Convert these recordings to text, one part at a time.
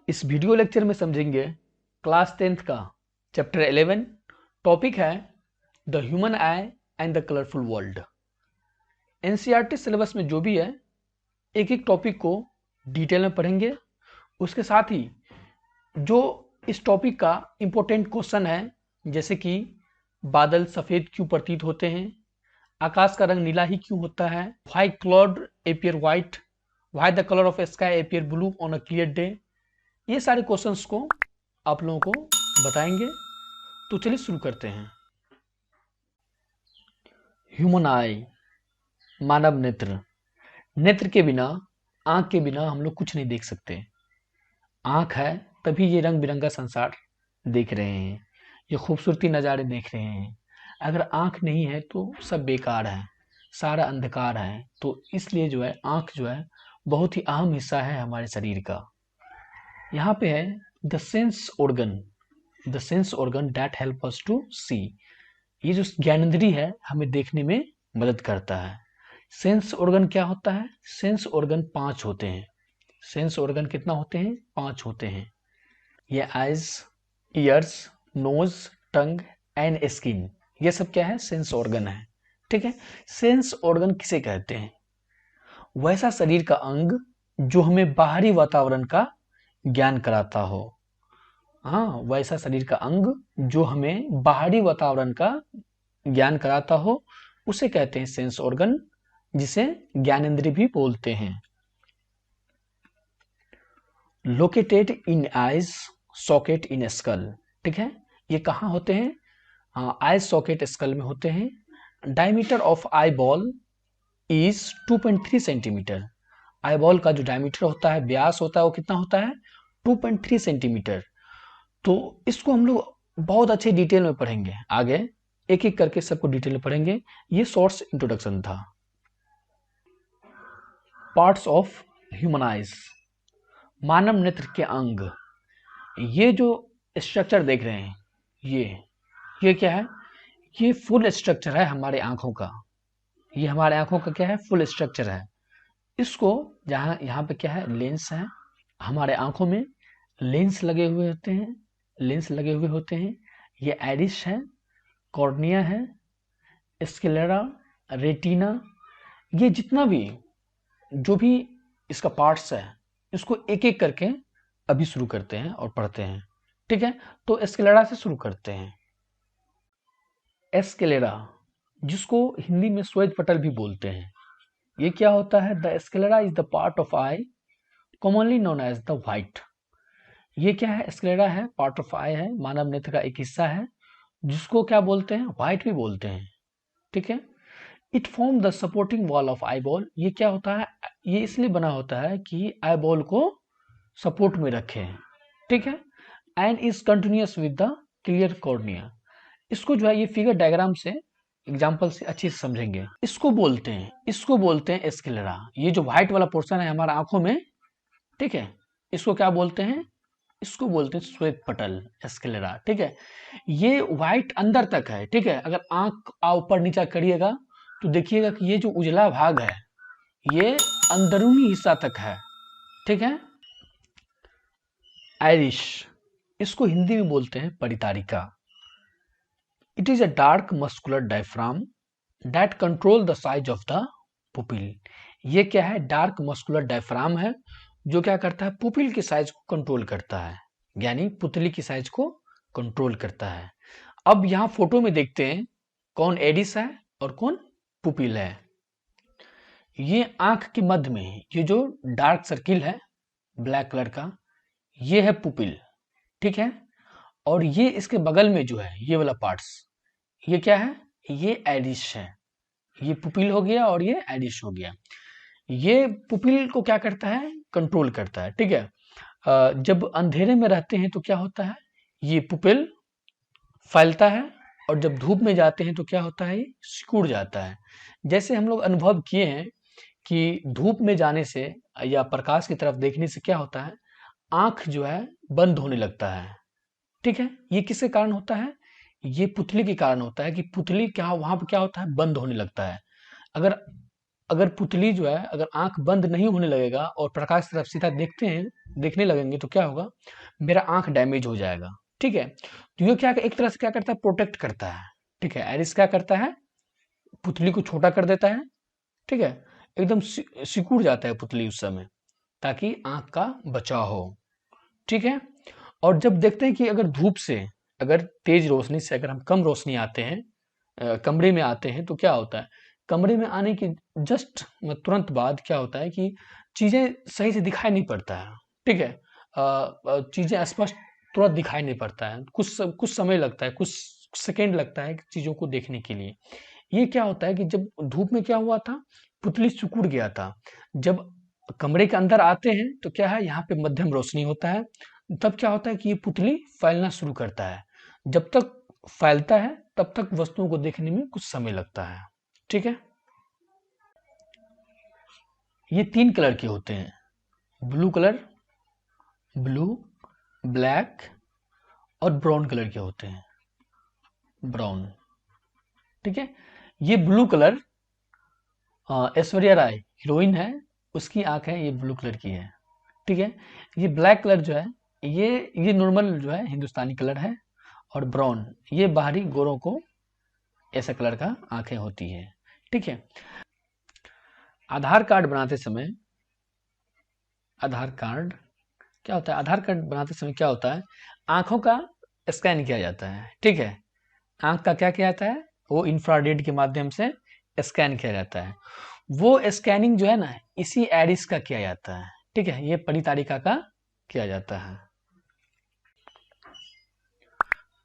इस video lecture में समझेंगे क्लास 10th का चैप्टर 11। टॉपिक है the human I and the colourful world. NCERT syllabus में जो भी है एक एक टॉपिक को डिटेल में पढ़ेंगे। उसके साथ ही जो इस टॉपिक का इम्पोर्टेंट क्वेश्चन है, जैसे कि बादल सफ़ेद क्यों प्रतीत होते हैं, आकाश का रंग नीला ही क्यों होता है, why cloud appear white, why the colour of sky appear blue on a clear day, ये सारे क्वेश्चंस को आप लोगों को बताएंगे। तो चलिए शुरू करते हैं। ह्यूमन आई, मानव नेत्र। नेत्र के बिना, आंख के बिना हम लोग कुछ नहीं देख सकते। आंख है तभी ये रंग बिरंगा संसार देख रहे हैं, ये खूबसूरती नज़ारे देख रहे हैं। अगर आंख नहीं है तो सब बेकार है, सारा अंधकार है। तो इसलिए जो है आंख जो है बहुत ही अहम हिस्सा है हमारे शरीर का। यहाँ पे है the sense organ that help us to see. ये जो ज्ञानेंद्रिय है हमें देखने में मदद करता है। सेंस ऑर्गन क्या होता है? सेंस ऑर्गन 5 होते हैं। सेंस ऑर्गन कितना होते हैं? 5 होते हैं। ये eyes, ears, nose, tongue and skin, ये सब क्या है? सेंस ऑर्गन है। ठीक है। सेंस ऑर्गन किसे कहते हैं? वैसा शरीर का अंग जो हमें बाहरी वातावरण का ज्ञान कराता हो। हाँ, वैसा शरीर का अंग जो हमें बाहरी वातावरण का ज्ञान कराता हो उसे कहते हैं सेंस ऑर्गन, जिसे ज्ञानेंद्रिय भी बोलते हैं। Located in eyes, socket in school. ठीक है, ये कहाँ होते हैं? हाँ, आइज सॉकेट स्कल में होते हैं। Diameter of eye ball is 2.3 centimetre. Eye ball का जो डायमीटर होता है, व्यास होता है, वो कितना होता है? 2.3 सेंटीमीटर। तो इसको हम लोग बहुत अच्छे डिटेल में पढ़ेंगे आगे, एक एक करके सबको डिटेल में पढ़ेंगे। ये शॉर्ट्स इंट्रोडक्शन था। पार्ट्स ऑफ ह्यूमन आइज, मानव नेत्र के अंग। ये जो स्ट्रक्चर देख रहे हैं, ये क्या है? ये फुल स्ट्रक्चर है हमारे आंखों का। ये हमारे आंखों का क्या है? फुल स्ट्रक्चर है। इसको जहाँ यहाँ पे क्या है? लेंस है। हमारे आंखों में लेंस लगे हुए होते हैं, लेंस लगे हुए होते हैं। ये आइरिस है, कॉर्निया है, स्क्लेरा, रेटिना। ये जितना भी जो भी इसका पार्ट्स है, इसको एक एक करके अभी शुरू करते हैं और पढ़ते हैं। ठीक है, तो स्क्लेरा से शुरू करते हैं। स्क्लेरा, जिसको हिंदी में श्वेत पटल भी बोलते हैं, ये क्या होता है? The sclera is the part of eye commonly known as the white. ये क्या है? स्क्लेरा है, पार्ट ऑफ आई है, मानव नेत्र का एक हिस्सा है, जिसको क्या बोलते हैं? व्हाइट भी बोलते हैं। ठीक है। It form the supporting wall of eye ball. ये क्या होता है? ये इसलिए बना होता है कि आई बॉल को सपोर्ट में रखे। ठीक है। And is continuous with the clear cornea. इसको जो है ये फिगर डायग्राम से, एग्जाम्पल से अच्छे से समझेंगे। इसको बोलते हैं स्क्लेरा। ये जो व्हाइट वाला पोर्शन है हमारे आंखों में, ठीक है, इसको क्या बोलते हैं? इसको बोलते हैं श्वेत पटल, स्क्लेरा। ठीक है, ये व्हाइट अंदर तक है। ठीक है, अगर आंख ऊपर नीचा करिएगा तो देखिएगा कि ये जो उजला भाग है ये अंदरूनी हिस्सा तक है। ठीक है। आइरिश, इसको हिंदी में बोलते हैं परितारिका। It is a dark muscular diaphragm that control the size of the pupil. ये क्या है? डार्क मस्कुलर डायफ्राम है जो क्या करता है? पुपिल की साइज को कंट्रोल करता है, यानी पुतली की साइज को कंट्रोल करता है। अब यहाँ फोटो में देखते हैं कौन एडिस है और कौन पुपिल है। ये आंख के मध्य में ये जो डार्क सर्किल है ब्लैक कलर का, ये है पुपिल। ठीक है। और ये इसके बगल में जो है ये वाला पार्ट्स, ये क्या है? ये एडिस है। ये पुपिल हो गया और ये एडिस हो गया। ये पुपिल को क्या करता है? कंट्रोल करता है। ठीक है। जब अंधेरे में रहते हैं तो क्या होता है? ये पुपिल फैलता है, और जब धूप में जाते हैं तो क्या होता है? ये सिकुड़ जाता है। जैसे हम लोग अनुभव किए हैं कि धूप में जाने से या प्रकाश की तरफ देखने से क्या होता है? आंख जो है बंद होने लगता है। ठीक है, ये किसके कारण होता है? ये पुतली के कारण होता है कि पुतली क्या वहां पर क्या होता है? बंद होने लगता है। अगर अगर पुतली जो है, अगर आंख बंद नहीं होने लगेगा और प्रकाश की तरफ सीधा देखते हैं देखने लगेंगे तो क्या होगा, मेरा आंख डैमेज हो जाएगा। ठीक है, तो ये क्या एक तरह से क्या करता है, प्रोटेक्ट करता है। ठीक है, आइरिस क्या करता है, पुतली को छोटा कर देता है। ठीक है, एकदम सिकुड़ जाता है पुतली उस समय, ताकि आंख का बचाव हो। ठीक है, और जब देखते हैं कि अगर धूप से, अगर तेज रोशनी से अगर हम कम रोशनी आते हैं, कमरे में आते हैं, तो क्या होता है, कमरे में आने के जस्ट तुरंत बाद क्या होता है कि चीजें सही से दिखाई नहीं पड़ता है। ठीक है, चीजें स्पष्ट तुरंत दिखाई नहीं पड़ता है, कुछ समय लगता है, कुछ सेकेंड लगता है चीजों को देखने के लिए। ये क्या होता है कि जब धूप में क्या हुआ था, पुतली सिकुड़ गया था। जब कमरे के अंदर आते हैं तो क्या है, यहाँ पे मध्यम रोशनी होता है, तब क्या होता है कि ये पुतली फैलना शुरू करता है। जब तक फैलता है तब तक वस्तुओं को देखने में कुछ समय लगता है। ठीक है, ये 3 कलर के होते हैं, ब्लू कलर, ब्लू, ब्लैक और ब्राउन कलर के होते हैं, ब्राउन। ठीक है, ये blue colour Aishwarya Rai heroine है, उसकी आंख है, ये ब्लू कलर की है। ठीक है, ये ब्लैक कलर जो है, ये ये नॉर्मल जो है हिंदुस्तानी कलर है, और ब्राउन ये बाहरी गोरों को ऐसा कलर का आंखें होती है। ठीक है, आधार कार्ड बनाते समय, आधार कार्ड क्या होता है, आधार कार्ड बनाते समय क्या होता है, आंखों का स्कैन किया जाता है। ठीक है, आंख का क्या किया जाता है, वो इंफ्रारेड के माध्यम से स्कैन किया जाता है। वो स्कैनिंग जो है ना, इसी एडिस का किया जाता है। ठीक है, ये परितारिका का किया जाता है।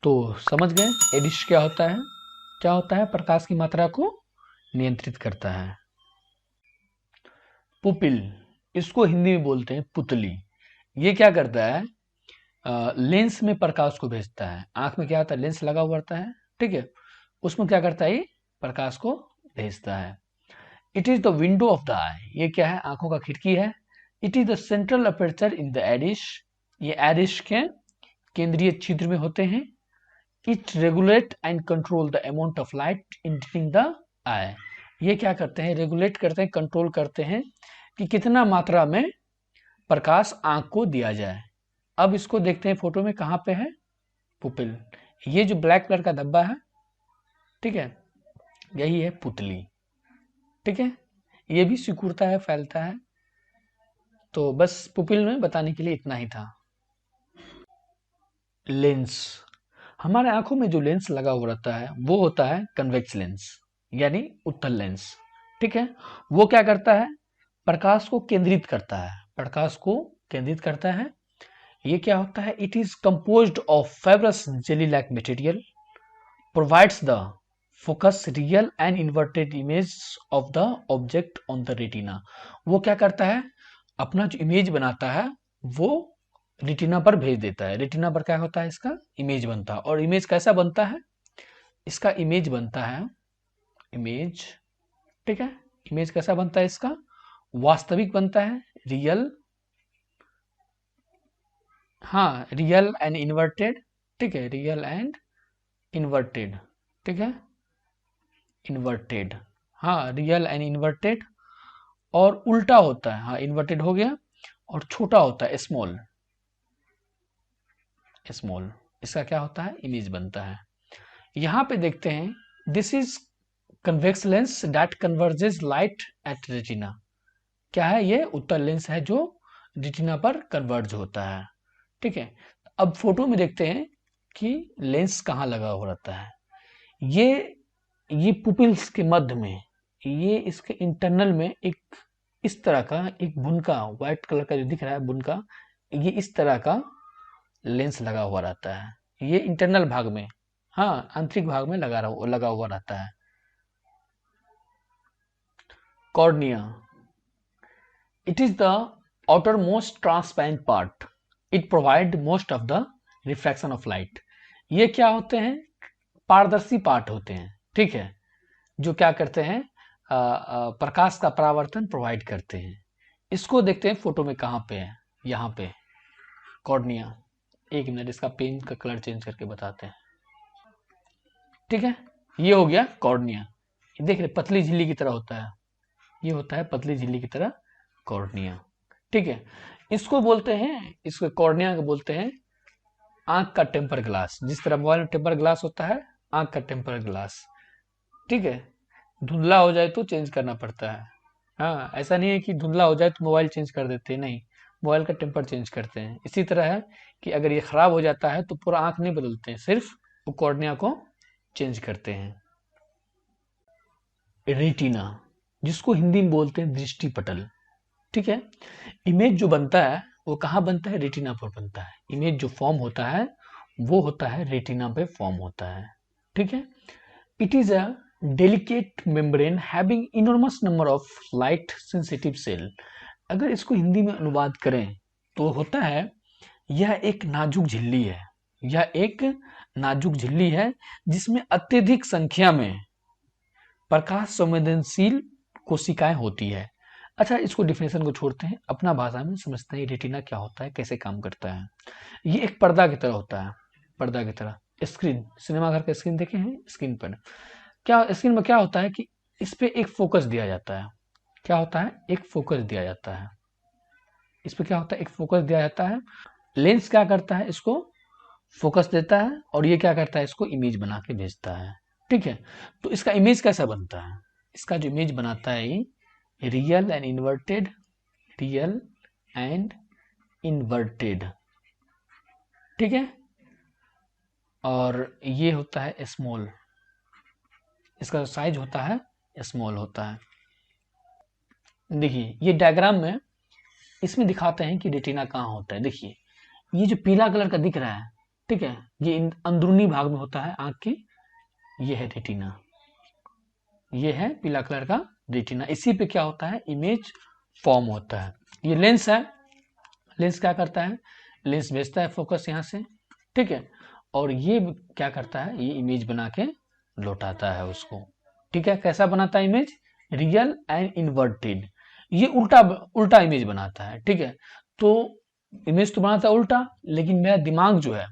तो समझ गए एडिश क्या होता है, क्या होता है, प्रकाश की मात्रा को नियंत्रित करता है। पुपिल, इसको हिंदी में बोलते हैं पुतली। ये क्या करता है, लेंस में प्रकाश को भेजता है। आंख में क्या होता है, लेंस लगा हुआ रहता है। ठीक है, उसमें क्या करता है, ये प्रकाश को भेजता है। It is the window of the eye, ये क्या है, आंखों का खिड़की है। It is the central aperture in the iris, ये एडिश के केंद्रीय छिद्र में होते हैं। It regulate and control the amount of light entering the eye, ये क्या करते हैं, रेगुलेट करते हैं, कंट्रोल करते हैं कि कितना मात्रा में प्रकाश आंख को दिया जाए। अब इसको देखते हैं फोटो में, कहाँ पे है, पुपिल। ये जो ब्लैक कलर का धब्बा है, ठीक है, यही है पुतली। ठीक है, ये भी सिकुड़ता है, फैलता है। तो बस पुपिल में बताने के लिए इतना ही था। लेंस, हमारे आंखों में जो लेंस लगा हुआ रहता है वो होता है कन्वेक्स लेंस, यानी उत्तल लेंस। ठीक है, वो क्या करता है, प्रकाश को केंद्रित करता है, प्रकाश को केंद्रित करता है। ये क्या होता है, it is composed of fibrous jelly like material, provides the focus real and inverted image of the object on the retina. वो क्या करता है, अपना जो इमेज बनाता है वो रेटिना पर भेज देता है। रेटिना पर क्या होता है, इसका इमेज बनता है। और इमेज कैसा बनता है, इसका इमेज बनता है, इमेज, ठीक है, इमेज कैसा बनता है इसका, वास्तविक बनता है, रियल, हाँ, रियल एंड इन्वर्टेड। ठीक है, रियल एंड इन्वर्टेड। ठीक है, इन्वर्टेड, हाँ, रियल एंड इन्वर्टेड। और उल्टा होता है, हाँ, इन्वर्टेड हो गया, और छोटा होता है, स्मॉल, स्मॉल। इसका क्या होता है, इमेज बनता है। यहां पे देखते हैं, this is convex lens that converges light at retina. क्या है, ये उत्तल लेंस है जो रेटिना पर कन्वर्ज होता है। ठीक है, अब फोटो में देखते हैं कि लेंस कहाँ लगा हुआ रहता है। ये पुपिल्स के मध्य में, ये इसके इंटरनल में एक इस तरह का एक बुनका, व्हाइट कलर का जो दिख रहा है बुनका, ये इस तरह का लेंस लगा हुआ रहता है। ये इंटरनल भाग में, हाँ, आंतरिक भाग में लगा हुआ रहता है। Cornea, it is the outermost transparent part, it provide most of the refraction of light। ये क्या होते हैं, पारदर्शी पार्ट होते हैं। ठीक है, जो क्या करते हैं, प्रकाश का परावर्तन प्रोवाइड करते हैं। इसको देखते हैं फोटो में, कहाँ पे है, यहाँ पे कॉर्निया। एक मिनट, इसका पेन का कलर चेंज करके बताते हैं। ठीक है, ये हो गया कॉर्निया, देख रहे पतली झिल्ली की तरह होता है, ये होता है पतली झिल्ली की तरह कॉर्निया। ठीक है, इसको बोलते हैं, इसको कॉर्निया को बोलते हैं आंख का टेम्पर ग्लास। जिस तरह मोबाइल में टेम्पर ग्लास होता है, आंख का टेम्पर ग्लास। ठीक है, धुंधला हो जाए तो चेंज करना पड़ता है। हाँ, ऐसा नहीं है कि धुंधला हो जाए तो मोबाइल चेंज कर देते हैं, नहीं, मोबाइल का टेम्पर चेंज करते हैं। इसी तरह है कि अगर ये खराब हो जाता है तो पूरा आंख नहीं बदलते हैं, सिर्फ वो कॉर्निया को चेंज करते हैं। रेटिना, जिसको हिंदी में बोलते हैं दृष्टि पटल। ठीक है, इमेज जो बनता है वो कहाँ बनता है? रेटिना पर बनता है। इमेज जो फॉर्म होता है वो होता है रेटिना पे फॉर्म होता है। ठीक है, it is a delicate membrane having enormous number of light sensitive cell. अगर इसको हिंदी में अनुवाद करें तो होता है यह एक नाजुक झिल्ली है, यह एक नाजुक झिल्ली है जिसमें अत्यधिक संख्या में प्रकाश संवेदनशील कोशिकाएं होती है। अच्छा, इसको डिफिनेशन को छोड़ते हैं, अपना भाषा में समझते हैं रेटिना क्या होता है, कैसे काम करता है। ये एक पर्दा की तरह होता है, पर्दा की तरह। स्क्रीन, सिनेमा घर का स्क्रीन देखे हैं? स्क्रीन पर क्या, स्क्रीन में क्या होता है कि इस पे एक फोकस दिया जाता है। क्या होता है? एक फोकस दिया जाता है। इस पे क्या होता है? एक फोकस दिया जाता है। लेंस क्या करता है? इसको फोकस देता है, और ये क्या करता है? इसको इमेज बना के भेजता है। ठीक है, तो इसका इमेज कैसा बनता है? इसका जो इमेज बनाता है ये real and inverted, real and inverted. ठीक है, और ये होता है स्मॉल, इसका जो साइज होता है स्मॉल होता है। देखिए ये डायग्राम में इसमें दिखाते हैं कि रेटिना कहाँ होता है। देखिए ये जो पीला कलर का दिख रहा है, ठीक है, ये अंदरूनी भाग में होता है आंख के। ये है रेटिना, ये है पीला कलर का रेटिना। इसी पे क्या होता है? इमेज फॉर्म होता है। ये लेंस है, लेंस क्या करता है? लेंस भेजता है फोकस यहाँ से, ठीक है, और ये क्या करता है? ये इमेज बना के लौटाता है उसको। ठीक है, कैसा बनाता है इमेज? Real and inverted. ये उल्टा उल्टा इमेज बनाता है। ठीक है, तो इमेज तो बनाता है उल्टा, लेकिन मेरा दिमाग जो है,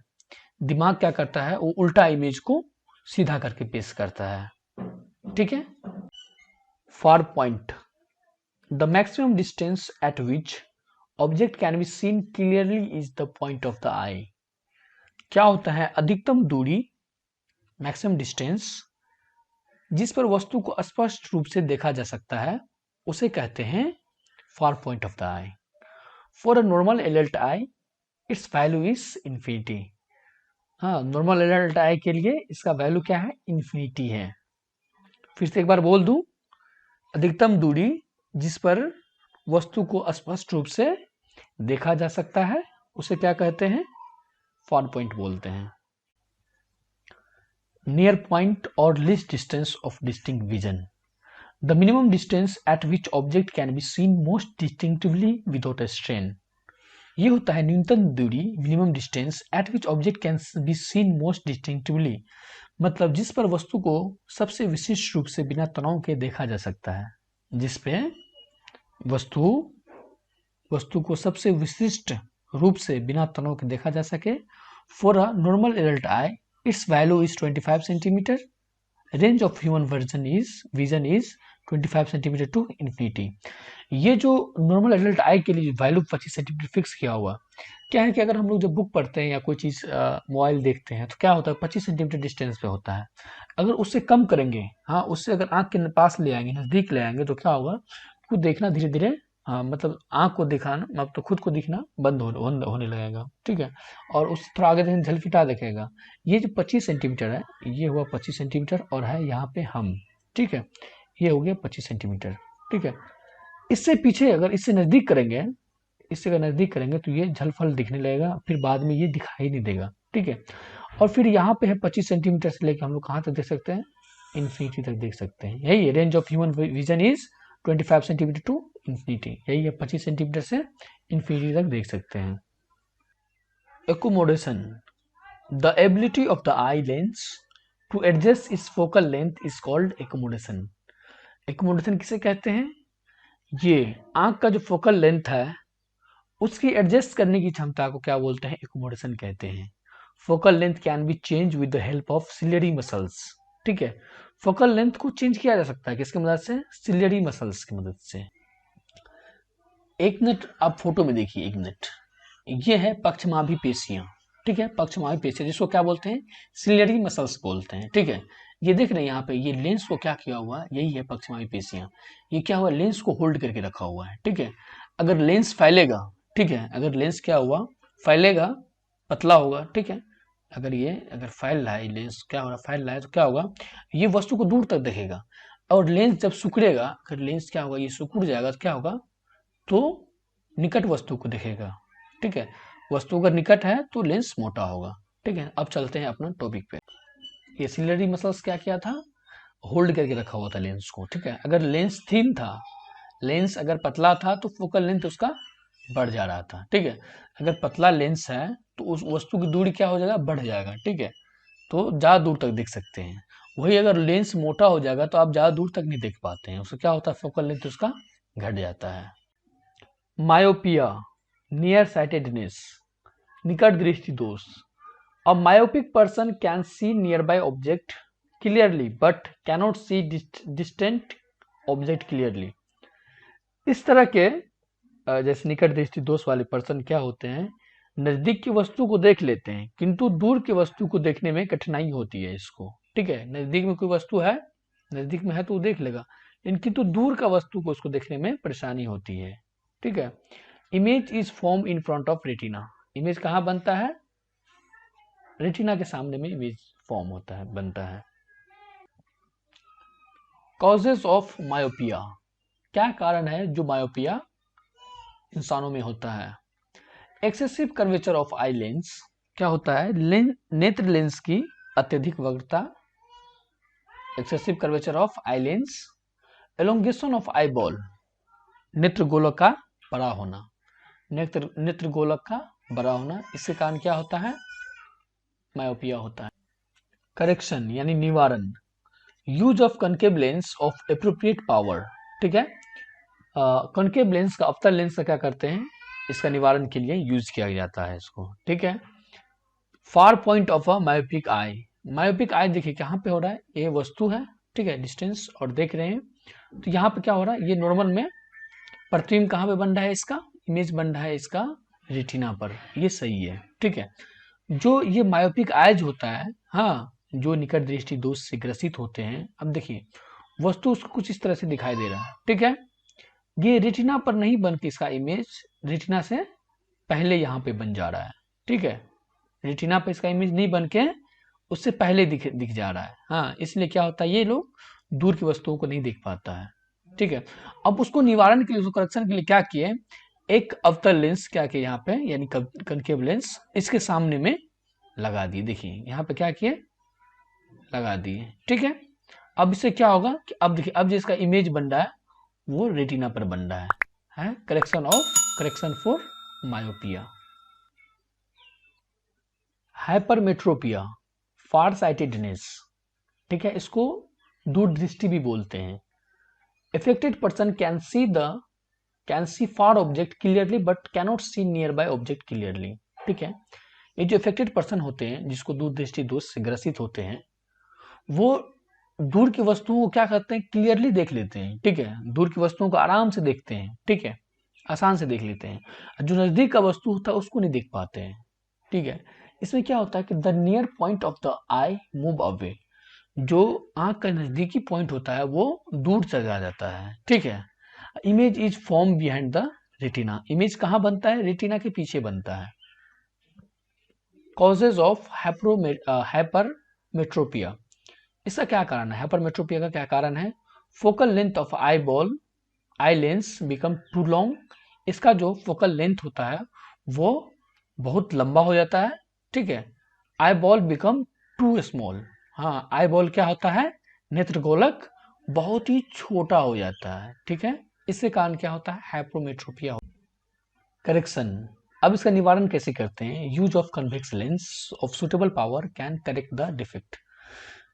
दिमाग क्या करता है? वो उल्टा इमेज को सीधा करके पेश करता है। ठीक है, far point, the maximum distance at which object can be seen clearly is the point of the eye। क्या होता है? अधिकतम दूरी, मैक्सिमम डिस्टेंस, जिस पर वस्तु को स्पष्ट रूप से देखा जा सकता है उसे कहते हैं far point of the I. For a normal adult eye its value is infinity. हाँ, नॉर्मल एडल्ट आई के लिए इसका वैल्यू क्या है? इन्फिनिटी है। फिर से एक बार बोल दूं, अधिकतम दूरी जिस पर वस्तु को स्पष्ट रूप से देखा जा सकता है उसे क्या कहते हैं? फार पॉइंट बोलते हैं। नियर पॉइंट और least distance of distinct vision, the minimum distance eight which object can be scene most distinctively without a strain. ये होता है न्यूनतम दूरी, minimum distance eight which object can be scene most distinctively, मतलब जिस पर वस्तु को सबसे विशिष्ट रूप से बिना तनाव के देखा जा सकता है। जिस पे वस्तु को सबसे विशिष्ट रूप से बिना तनाव के देखा जा सके। For a normal adult eye its value is 25 centimetre. Range of human vision is 25 centimetre to infinity. ये जो नॉर्मल एडल्ट आई के लिए वैल्यू 25 सेंटीमीटर फिक्स किया हुआ, क्या है कि अगर हम लोग जब बुक पढ़ते हैं या कोई चीज़ मोबाइल देखते हैं तो क्या होता है? 25 सेंटीमीटर डिस्टेंस पे होता है। अगर उससे कम करेंगे, हाँ, उससे अगर आंख के पास ले आएंगे, नज़दीक ले आएंगे, तो क्या होगा? खुद देखना धीरे धीरे, हाँ, मतलब आंख को दिखाना, मतलब तो खुद को दिखना बंद होने लगेगा। ठीक है, और उससे थोड़ा आगे देखने झलकिटा दिखेगा। ये जो 25 सेंटीमीटर है, ये हुआ 25 सेंटीमीटर, और है यहाँ पे हम। ठीक है, ये हो गया 25 सेंटीमीटर। ठीक है, इससे पीछे अगर इससे नज़दीक करेंगे, इससे अगर नज़दीक करेंगे तो ये झलफल दिखने लगेगा, फिर बाद में ये दिखाई नहीं देगा। ठीक है, और फिर यहाँ पे है 25 सेंटीमीटर से लेकर हम लोग कहाँ तक देख सकते हैं? इन्फिनिटी तक देख सकते हैं। यही है range of human vision is 25 centimetre to infinity. यही है 25 सेंटीमीटर से इन्फिनिटी तक देख सकते हैं। Accommodation, the ability of the eye lens to adjust its focal length is called accommodation. Accommodation किसे कहते हैं? ये आंख का जो फोकल लेंथ है उसकी एडजस्ट करने की क्षमता को क्या बोलते हैं? एकोमोडेशन कहते हैं। Focal length can be change with the help of ciliary muscles. ठीक है, फोकल लेंथ को चेंज किया जा सकता है किसकी मदद से? सिलियरी मसल्स की मदद से। एक मिनट आप फोटो में देखिए, एक मिनट, ये है पक्षमाभी पेशियां, ठीक है, पक्षमाभी पेशियां जिसको क्या बोलते हैं, सिलियरी मसल्स बोलते हैं, ठीक है। ये देख रहे हैं यहाँ पे, ये लेंस को क्या किया हुआ है, यही है पक्षमाभी पेशियां। ये क्या हुआ, लेंस को होल्ड करके रखा हुआ है, ठीक है। अगर लेंस फैलेगा, ठीक है, अगर लेंस क्या हुआ, फैलेगा, पतला होगा, ठीक है। अगर फैल रहा है लेंस, क्या हो रहा है, फैल रहा है, तो क्या होगा, ये वस्तु को दूर तक देखेगा। और लेंस जब सिकुड़ेगा, अगर लेंस क्या होगा, ये सिकुड़ जाएगा, तो क्या होगा, तो निकट वस्तु को देखेगा, ठीक है। वस्तु अगर निकट है तो लेंस मोटा होगा, ठीक है। अब चलते हैं अपना टॉपिक पे। ये सिलियरी मसल्स क्या किया था, होल्ड करके रखा हुआ था लेंस को, ठीक है। अगर लेंस थिन था, लेंस अगर पतला था तो फोकल लेंथ उसका बढ़ जा रहा था, ठीक है। अगर पतला लेंस है तो उस वस्तु की दूरी क्या हो जाएगा, बढ़ जाएगा, ठीक है। तो ज़्यादा दूर तक देख सकते हैं। वही अगर लेंस मोटा हो जाएगा तो आप ज़्यादा दूर तक नहीं देख पाते हैं, उससे क्या होता है, फोकल लेंथ उसका घट जाता है। मायोपिया, नियर साइटेडनेस, निकट दृष्टि दोष। अ myopic person can see near by object clearly but cannot see distant object clearly. इस तरह के जैसे निकट दृष्टि दोष वाले पर्सन क्या होते हैं, नजदीक की वस्तु को देख लेते हैं किंतु दूर की वस्तु को देखने में कठिनाई होती है इसको, ठीक है। नजदीक में कोई वस्तु है, नजदीक में है तो वो देख लेगा, लेकिन किंतु दूर का वस्तु को उसको देखने में परेशानी होती है, ठीक है। Image is form in front of retina. Image कहाँ बनता है, रेटिना के सामने में इमेज फॉर्म होता है, बनता है। कॉजेस ऑफ मायोपिया, क्या कारण है जो मायोपिया इंसानों में होता है। Excessive curvature of eye lens, क्या होता है, नेत्र लेंस की अत्यधिक वक्रता, excessive curvature of eye lens. Elongation of eye ball, नेत्र गोलक का बड़ा होना, नेत्र गोलक का बड़ा होना, इसके कारण क्या होता है, मायोपिया होता है। करेक्शन यानी निवारण, use of concave lens of appropriate power, ठीक है। कनकेव लेंस का, अवतल लेंस का क्या करते हैं, इसका निवारण के लिए यूज किया जाता है इसको, ठीक है। Far point of a myopic eye, myopic eye देखिए कहाँ पे हो रहा है, ये वस्तु है, ठीक है, डिस्टेंस, और देख रहे हैं, तो यहाँ पे क्या हो रहा है, ये नॉर्मल में प्रतिबिंब कहाँ पे बन रहा है, इसका इमेज बन रहा है इसका रेटिना पर, ये सही है, ठीक है। जो ये मायोपिक आइज होता है, हाँ, जो निकट दृष्टि दोष से ग्रसित होते हैं, अब देखिए वस्तु उसको कुछ इस तरह से दिखाई दे रहा है, ठीक है। ये रेटिना पर नहीं बन के इसका इमेज रेटिना से पहले यहाँ पे बन जा रहा है, ठीक है। रेटिना पे इसका इमेज नहीं बन के उससे पहले दिख जा रहा है, हाँ, इसलिए क्या होता है, ये लोग दूर की वस्तुओं को नहीं देख पाता है, ठीक है। अब उसको निवारण के लिए, उसको करेक्शन के लिए क्या किए, एक अवतल लेंस क्या किया यहाँ पे, यानी कनकेव लेंस इसके सामने में लगा दिए, देखिए यहाँ पे क्या किए, लगा दिए, ठीक है। अब इससे क्या होगा कि अब देखिए, अब जिसका इमेज बन रहा है वो रेटिना पर बन रहा है correction for myopia. Hypermetropia, far sightedness, ठीक है, इसको दूरदृष्टि भी बोलते हैं। Affected person can see far object clearly but cannot see near by object clearly, ठीक है। ये जो अफेक्टेड पर्सन होते हैं, जिसको दूरदृष्टि दोष से ग्रसित होते हैं, वो दूर की वस्तुओं को क्या करते हैं, क्लियरली देख लेते हैं, ठीक है। दूर की वस्तुओं को आराम से देखते हैं, ठीक है, आसान से देख लेते हैं। जो नजदीक का वस्तु होता है उसको नहीं देख पाते हैं, ठीक है। इसमें क्या होता है कि the near point of the I move away, जो आंख का नजदीकी पॉइंट होता है वो दूर चला जाता है, ठीक है। Image is form behind the retina, image कहाँ बनता है, रेटिना के पीछे बनता है। कॉजेज ऑफ हाइपरमेट्रोपिया, इसका क्या कारण है, हाइपरमेट्रोपिया का क्या कारण है, focal length of eye lens become too long, इसका जो फोकल लेंथ होता है वो बहुत लंबा हो जाता है, ठीक है। Eyeball become too small, हाँ, आई बॉल क्या होता है, नेत्रगोलक बहुत ही छोटा हो जाता है, ठीक है। इसके कारण क्या होता है, हाइपरमेट्रोपिया। करेक्शन, अब इसका निवारण कैसे करते हैं, use of convex lens of suitable power can correct the defect,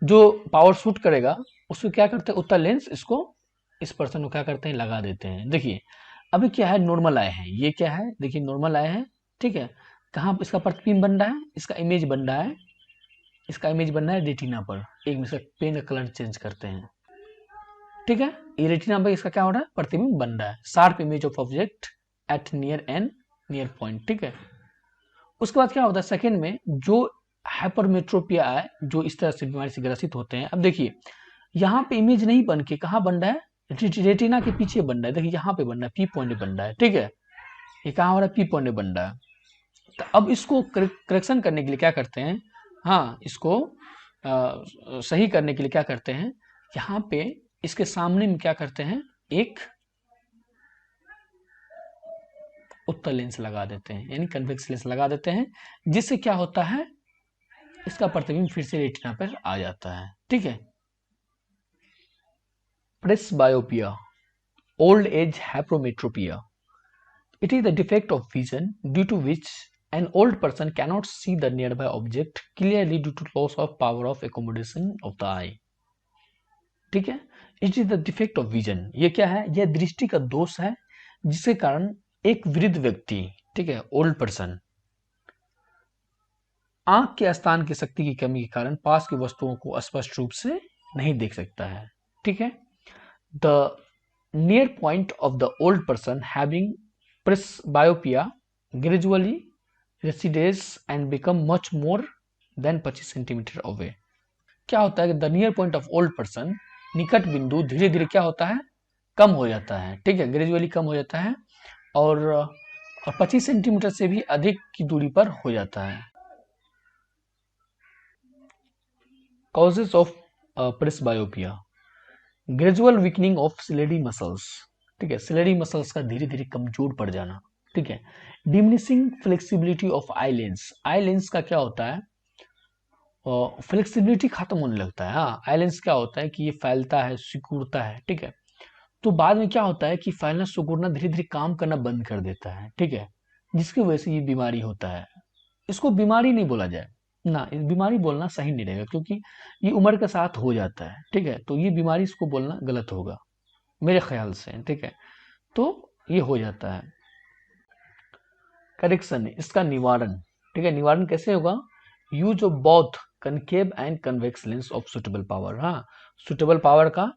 जो पावर शूट करेगा उसको क्या करते हैं, उत्तर लेंस इसको, इस पर्सन को क्या करते हैं, लगा देते हैं। देखिए अभी क्या है, नॉर्मल आए हैं, ये क्या है, देखिए नॉर्मल आए हैं, ठीक है। कहाँ इसका प्रतिबिंब बन रहा है, इसका इमेज बन रहा है, इसका इमेज बन रहा है रेटिना पर। एक मिनट, इसका पेन का कलर चेंज करते हैं, ठीक है। ये रेटिना पर इसका क्या हो रहा है, प्रतिबिंब बन रहा है, sharp image of object at near an near point, ठीक है। उसके बाद क्या होता है सेकंड में, जो हाइपरमेट्रोपिया है, जो इस तरह से बीमारी से ग्रसित होते हैं। अब देखिए यहाँ पे इमेज नहीं बन के कहाँ बन रहा है, रेटिना के पीछे बन रहा है, देखिए यहाँ पे बन रहा है, पी पॉइंट बन रहा है, ठीक है। ये कहाँ हो रहा है, पी पॉइंट बन रहा है। तो अब इसको करेक्शन करने के लिए क्या करते हैं, हाँ इसको सही करने के लिए क्या करते हैं, यहाँ पे इसके सामने में क्या करते हैं, एक उत्तल लेंस लगा देते हैं, यानी कन्वेक्स लेंस लगा देते हैं, जिससे क्या होता है, इसका प्रतिबिंब फिर से रेटिना पर आ जाता है, ठीक है। Presbyopia, old age hypermetropia. It is the defect of vision due to which an old person cannot see the nearby object clearly due to loss of power of accommodation of the eye. ठीक है, it is the defect of vision. ये क्या है, यह दृष्टि का दोष है जिसके कारण एक वृद्ध व्यक्ति, ठीक है, ओल्ड पर्सन, आंख के स्थान की शक्ति की कमी के कारण पास की वस्तुओं को स्पष्ट रूप से नहीं देख सकता है, ठीक है। The near point of the old person having presbyopia gradually recedes and become much more than 25 centimetre away. क्या होता है कि the near point of old person, निकट बिंदु धीरे धीरे क्या होता है, कम हो जाता है, ठीक है, ग्रेजुअली कम हो जाता है, और 25 सेंटीमीटर से भी अधिक की दूरी पर हो जाता है। Causes of presbyopia, gradual weakening of ciliary muscles, ठीक है, सिलेरी मसल्स का धीरे धीरे कमजोर पड़ जाना, ठीक है। Diminishing flexibility of eye lens, eye lens का क्या होता है, फ्लेक्सिबिलिटी खत्म होने लगता है। हाँ, आई लेंस क्या होता है कि ये फैलता है, सिकुड़ता है, ठीक है। तो बाद में क्या होता है कि फैलना सिकुड़ना धीरे धीरे काम करना बंद कर देता है, ठीक है, जिसकी वजह से ये बीमारी होता है। इसको बीमारी नहीं बोला जाए ना, इस बीमारी बोलना सही नहीं रहेगा, क्योंकि ये उम्र के साथ हो जाता है, ठीक है। तो ये बीमारी, इसको बोलना गलत होगा मेरे ख्याल से, ठीक है। तो ये हो जाता है। करेक्शन, इसका निवारण, ठीक है, निवारण कैसे होगा, use of both concave and convex lens of suitable power. हाँ, सुटेबल पावर का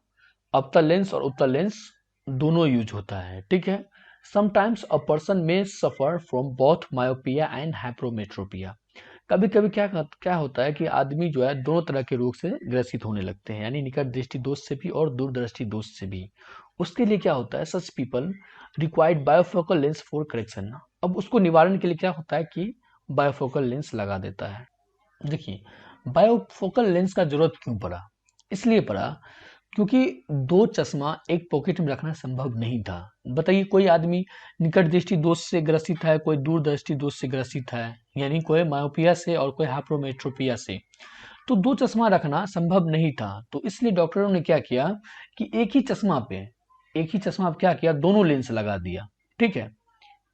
अवतल लेंस और उत्तल लेंस दोनों यूज होता है, ठीक है। Sometimes a person may suffer from both myopia and hypermetropia. कभी कभी क्या होता है कि आदमी जो है दोनों तरह के रोग से ग्रसित होने लगते हैं, यानी निकट दृष्टि दोष से भी और दूर दृष्टि दोष से भी। उसके लिए क्या होता है, such people required बायोफोकल lens for correction. अब उसको निवारण के लिए क्या होता है कि बायोफोकल लेंस लगा देता है। देखिए, बायोफोकल लेंस का जरूरत क्यों पड़ा, इसलिए पड़ा क्योंकि दो चश्मा एक पॉकेट में रखना संभव नहीं था। बताइए, कोई आदमी निकट दृष्टि दोष से ग्रसित है, कोई दूर दृष्टि दोष से ग्रसित है, यानी कोई मायोपिया से और कोई हाइपरोमेट्रोपिया से, तो दो चश्मा रखना संभव नहीं था। तो इसलिए डॉक्टरों ने क्या किया कि एक ही चश्मा क्या किया, दोनों लेंस लगा दिया, ठीक है।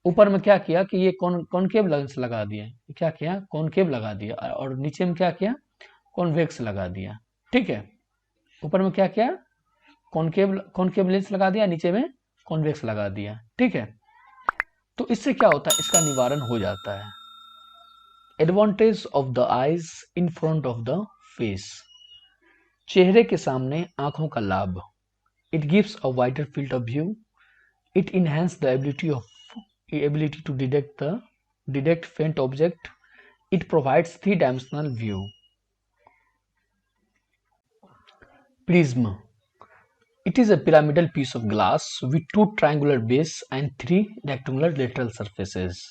ऊपर में क्या किया कि ये कॉनकेव लेंस लगा दिया, क्या किया, कॉनकेव लगा दिया, और नीचे में क्या किया, कॉन्वेक्स लगा दिया, ठीक है। ऊपर में क्या किया, कॉनकेव लेंस लगा दिया, नीचे में कॉन्वेक्स लगा दिया, ठीक है। तो इससे क्या होता है, इसका निवारण हो जाता है। Advantage of the eyes in front of the face, चेहरे के सामने आंखों का लाभ। It gives a wider field of view, it enhance the ability to detect faint object, it provides three-dimensional view. Prism, it is a pyramidal piece of glass with two triangular base and three rectangular lateral surfaces.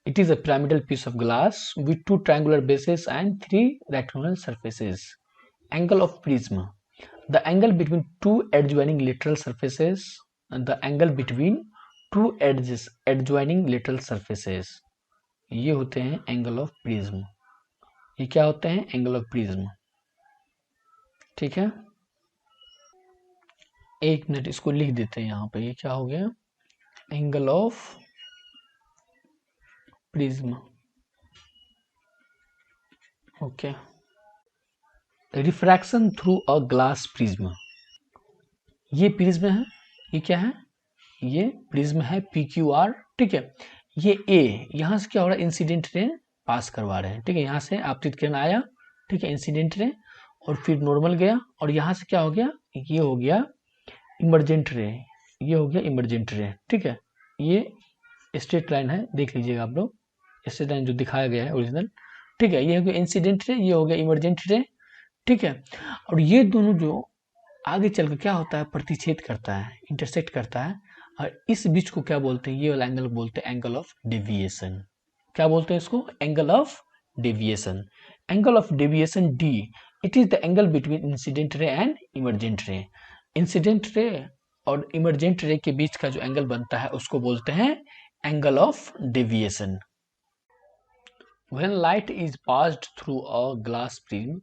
It is a pyramidal piece of glass with two triangular bases and three rectangular surfaces. Angle of prism, the angle between two adjoining lateral surfaces, and the angle between two edges adjoining lateral surfaces, ये होते हैं angle of prism. ये क्या होते हैं, angle of prism, ठीक है। एक मिनट, इसको लिख देते हैं यहाँ पे, ये क्या हो गया, angle of prism, okay. Refraction through a glass prism, ये प्रिज्म है, ये क्या है, ये प्रिज्म है PQR, ठीक है। ये ए, यहाँ से क्या हो रहा है, इंसिडेंट रे पास करवा रहे हैं, ठीक है। यहाँ से आपतित किरण आया, ठीक है, इंसिडेंट रे, और फिर नॉर्मल गया, और यहाँ से क्या हो गया, ये हो गया इमरजेंट रे, ये हो गया इमरजेंट रे, ठीक है। ये स्ट्रेट लाइन है, देख लीजिएगा आप लोग, स्ट्रेट लाइन जो दिखाया गया है ओरिजिनल, ठीक है। ये हो गया इंसिडेंट रे, ये हो गया इमरजेंट रे, ठीक है। और ये दोनों जो आगे चलकर क्या होता है, प्रतिच्छेद करता है, इंटरसेक्ट करता है, और इस बीच को क्या बोलते हैं, ये वाला एंगल बोलते हैं एंगल ऑफ डेविएशन। क्या बोलते हैं इसको, angle of deviation. Angle of deviation D, it is the angle between incident ray and emergent ray. Incident ray और इमरजेंट रे के बीच का जो एंगल बनता है उसको बोलते हैं angle of deviation. When light is passed through a glass prism,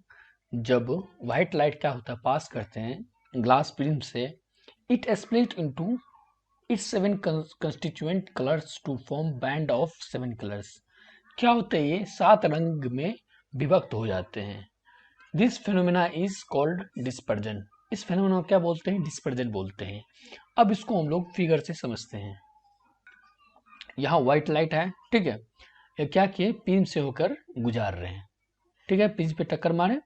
जब व्हाइट लाइट क्या होता है, पास करते हैं ग्लास प्रिज्म से, it split into its 7 constituent colours to form band of 7 colours. क्या होता है, ये 7 रंग में विभक्त हो जाते हैं। This phenomena is called dispersion. इस फेनोमेना को क्या बोलते हैं, डिस्पर्जन बोलते हैं। अब इसको हम लोग फिगर से समझते हैं। यहाँ व्हाइट लाइट है, ठीक है, ये क्या किए, प्रिज्म से होकर गुजार रहे हैं, ठीक है, प्रिज्म पे टक्कर मारे,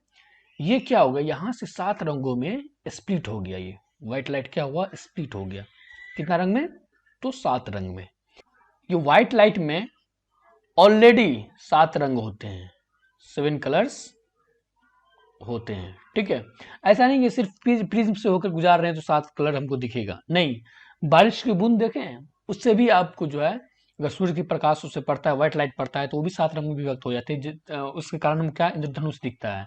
ये क्या होगा, यहाँ से 7 रंगों में स्प्लिट हो गया। ये व्हाइट लाइट क्या हुआ, स्प्लिट हो गया। कितना रंग में, तो 7 रंग में। ये व्हाइट लाइट में ऑलरेडी 7 रंग होते हैं, 7 कलर्स होते हैं, ठीक है। ऐसा नहीं कि सिर्फ प्रिज्म से होकर गुजार रहे हैं तो 7 कलर हमको दिखेगा, नहीं। बारिश की बूंद देखें, उससे भी आपको जो है, अगर सूर्य की प्रकाश उससे पड़ता है, व्हाइट लाइट पड़ता है, तो वो भी 7 रंग में विभक्त हो जाते हैं। उसके कारण हम क्या, इंद्रधनुष दिखता है,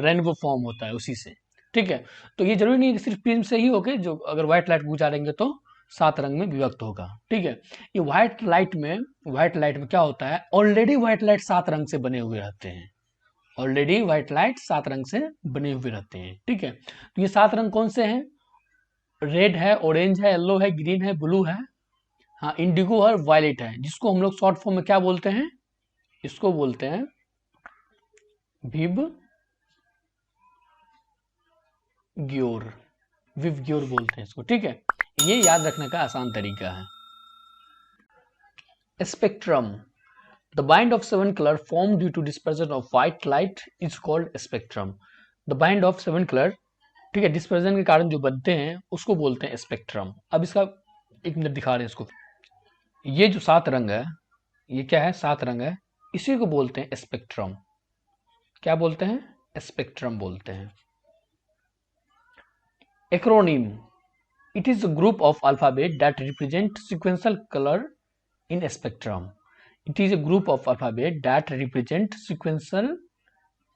रेनबो फॉर्म होता है उसी से, ठीक है। तो ये जरूरी नहीं है कि सिर्फ प्रिज्म से ही होके, जो अगर व्हाइट लाइट गुजारेंगे तो 7 रंग में विभक्त होगा, ठीक है। ये व्हाइट लाइट में क्या होता है, ऑलरेडी व्हाइट लाइट 7 रंग से बने हुए रहते हैं, ऑलरेडी व्हाइट लाइट 7 रंग से बने हुए रहते हैं, ठीक है। तो ये 7 रंग कौन से हैं, रेड है, ऑरेंज है, येलो है, ग्रीन है, ब्लू है, हाँ, इंडिगो और वायलेट है, जिसको हम लोग शॉर्ट फॉर्म में क्या बोलते हैं, इसको बोलते हैं विव ग्योर, विवग्योर बोलते हैं इसको, ठीक है। ये याद रखने का आसान तरीका है। Spectrum, the band of 7 colour form due to dispersion of white light is called spectrum. The band of 7 colour, ठीक है, डिस्पर्जन के कारण जो बनते हैं उसको बोलते हैं स्पेक्ट्रम। अब इसका 1 मिनट दिखा रहे हैं इसको। ये जो 7 रंग है, ये क्या है, 7 रंग है, इसी को बोलते हैं स्पेक्ट्रम। क्या बोलते हैं, स्पेक्ट्रम बोलते हैं। Acronym, it is a group of alphabet that represent sequential color in a spectrum. It is a group of alphabet that represent sequential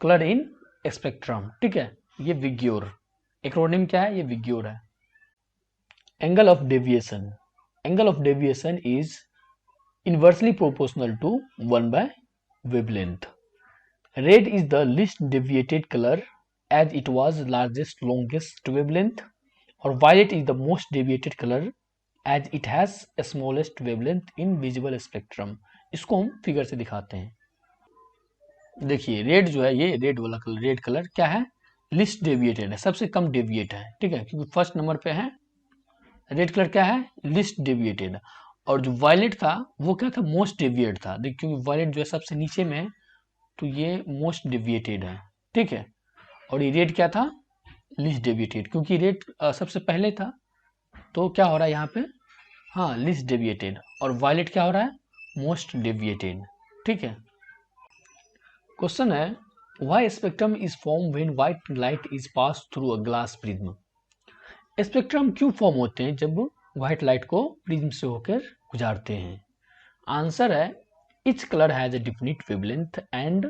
color in a spectrum. ठीक है, ये विग्योर, एक्रोनिम क्या है, ये विग्योर है। Angle of deviation, angle of deviation is inversely proportional to 1 by wavelength. Red is the least deviated color as it was largest longest wavelength, और violet is the most deviated color as it has smallest wavelength in visible spectrum. इसको हम figure से दिखाते हैं। देखिए red जो है, ये रेड वाला कलर, रेड कलर क्या है, लिस्ट डेविएटेड है, सबसे कम डेविएट है, ठीक है, क्योंकि फर्स्ट नंबर पे है। रेड कलर क्या है, लिस्ट डेविएटेड। और जो वायलेट था वो क्या था, मोस्ट डेविएट था। देखिए क्योंकि वायलेट जो है सबसे नीचे में है, तो ये मोस्ट डेविएटेड है, ठीक है। और ये रेड क्या था, लिस्ट डेविएटेड, क्योंकि रेड सबसे पहले था, तो क्या हो रहा है यहाँ पे, हाँ, लिस्ट डेविएटेड। और वायलेट क्या हो रहा है, मोस्ट डेविएटेड, ठीक है। क्वेश्चन है, why spectrum is form when white light is pass through a glass prism. Spectrum क्यों फॉर्म होते हैं जब व्हाइट लाइट को प्रिज्म से होकर गुजारते हैं। आंसर है, each color has a definite wavelength and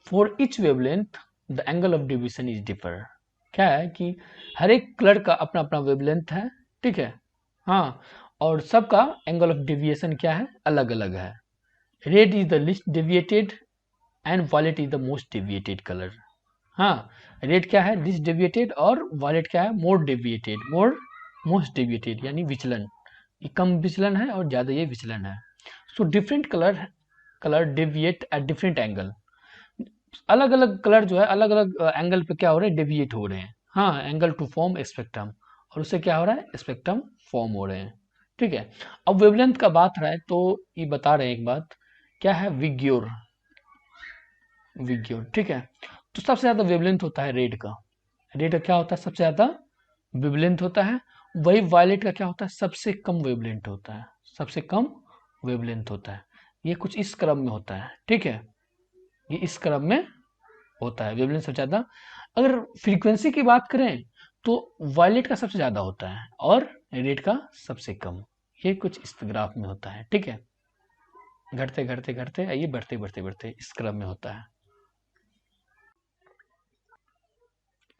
for each wavelength the angle of deviation is differ. क्या है कि हर एक कलर का अपना अपना वेवलेंथ है, ठीक है, हाँ, और सबका एंगल ऑफ डेविएशन क्या है, अलग अलग है। Red is the least deviated and violet is the most deviated colour. हाँ, रेड क्या है, लिस्ट डेविएटेड, और वायलेट क्या है, more deviated, more most deviated, यानी विचलन, ये कम विचलन है और ज्यादा ये विचलन है। So different colour deviate at different angle, अलग अलग कलर जो है अलग अलग एंगल पे क्या हो रहे हैं, डेविएट हो रहे हैं, हाँ, एंगल टू फॉर्म स्पेक्ट्रम, और उससे क्या हो रहा है, स्पेक्ट्रम फॉर्म हो रहे हैं, ठीक है। अब वेवलेंथ का बात रहा है तो ये बता रहे हैं एक बात, क्या है, विग्योर, विग्योर, ठीक है। तो सबसे ज्यादा वेवलेंथ होता है रेड का, रेड का क्या होता है, सबसे ज्यादा वेवलेंथ होता है, वही वायलेट का क्या होता है, सबसे कम वेवलेंथ होता है, सबसे कम वेवलेंथ होता है। ये कुछ इस क्रम में होता है, ठीक है, ये इस क्रम में होता है, वेवलेंथ सबसे ज्यादा। अगर फ्रीक्वेंसी की बात करें तो वायलेट का सबसे ज्यादा होता है और रेड का सबसे कम। ये कुछ इस ग्राफ में होता है, ठीक है, घटते घटते घटते आइए बढ़ते बढ़ते बढ़ते इस क्रम में होता है।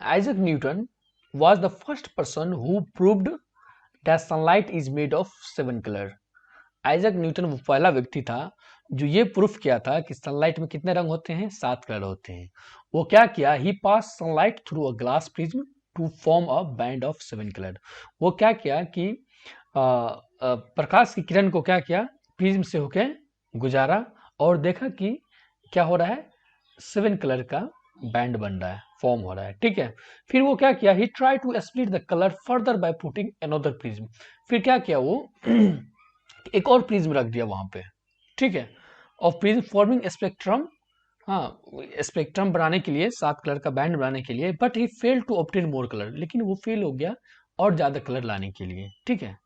Isaac Newton was the first person who proved that sunlight is made of 7 color। Isaac Newton वो पहला व्यक्ति था जो ये प्रूफ किया था कि सनलाइट में कितने रंग होते हैं, 7 कलर होते हैं। वो क्या किया, he pass sunlight through a glass prism to form a band of 7 colour. वो क्या किया कि प्रकाश की किरण को क्या किया, प्रिज्म से होके गुजारा और देखा कि क्या हो रहा है, 7 कलर का बैंड बन रहा है, फॉर्म हो रहा है, ठीक है। फिर वो क्या किया, he try to split the colour further by putting another prism. फिर क्या किया वो एक और प्रिज्म रख दिया वहां पे, ठीक है, और प्रिज्म फॉर्मिंग स्पेक्ट्रम, हाँ, स्पेक्ट्रम बनाने के लिए, 7 कलर का बैंड बनाने के लिए। But he fail to obtain more colour, लेकिन वो फेल हो गया और ज्यादा कलर लाने के लिए, ठीक है।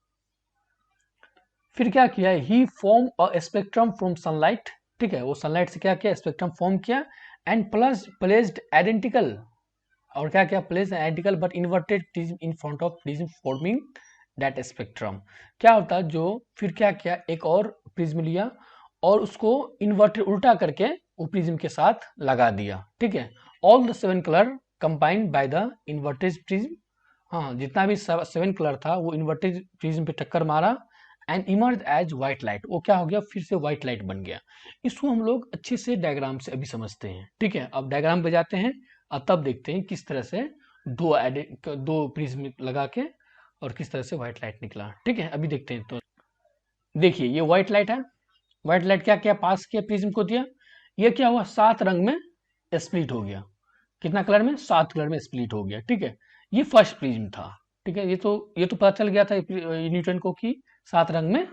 फिर क्या किया, he form a spectrum from sunlight, ठीक है, वो सनलाइट से क्या किया, स्पेक्ट्रम फॉर्म किया एंड प्लस प्लेस्ड आइडेंटिकल, और क्या किया, place identical but inverted prism in front of prism forming that spectrum. क्या होता है, जो फिर क्या किया, एक और प्रिज्म लिया और उसको इन्वर्टेड उल्टा करके वो प्रिज्म के साथ लगा दिया, ठीक है। All the 7 colour combined by the inverted prism, हाँ, जितना भी 7 कलर था वो इन्वर्टेड प्रिज्म पे टक्कर मारा and emerge as white light. वो क्या हो गया, फिर से व्हाइट लाइट बन गया। इसको हम लोग अच्छे से डायग्राम से अभी समझते हैं, ठीक है। अब डायग्राम पे जाते हैं और तब देखते हैं किस तरह से दो प्रिज्म लगा के और किस तरह से व्हाइट लाइट निकला, ठीक है। अभी देखते हैं। तो देखिए ये व्हाइट लाइट है, व्हाइट लाइट क्या क्या पास किया, प्रिज्म को दिया, ये क्या हुआ, 7 रंग में स्प्लिट हो गया। कितना कलर में, 7 कलर में स्प्लिट हो गया, ठीक है। ये फर्स्ट प्रिज्म था, ठीक है। ये तो पता चल गया था न्यूटन को कि 7 रंग में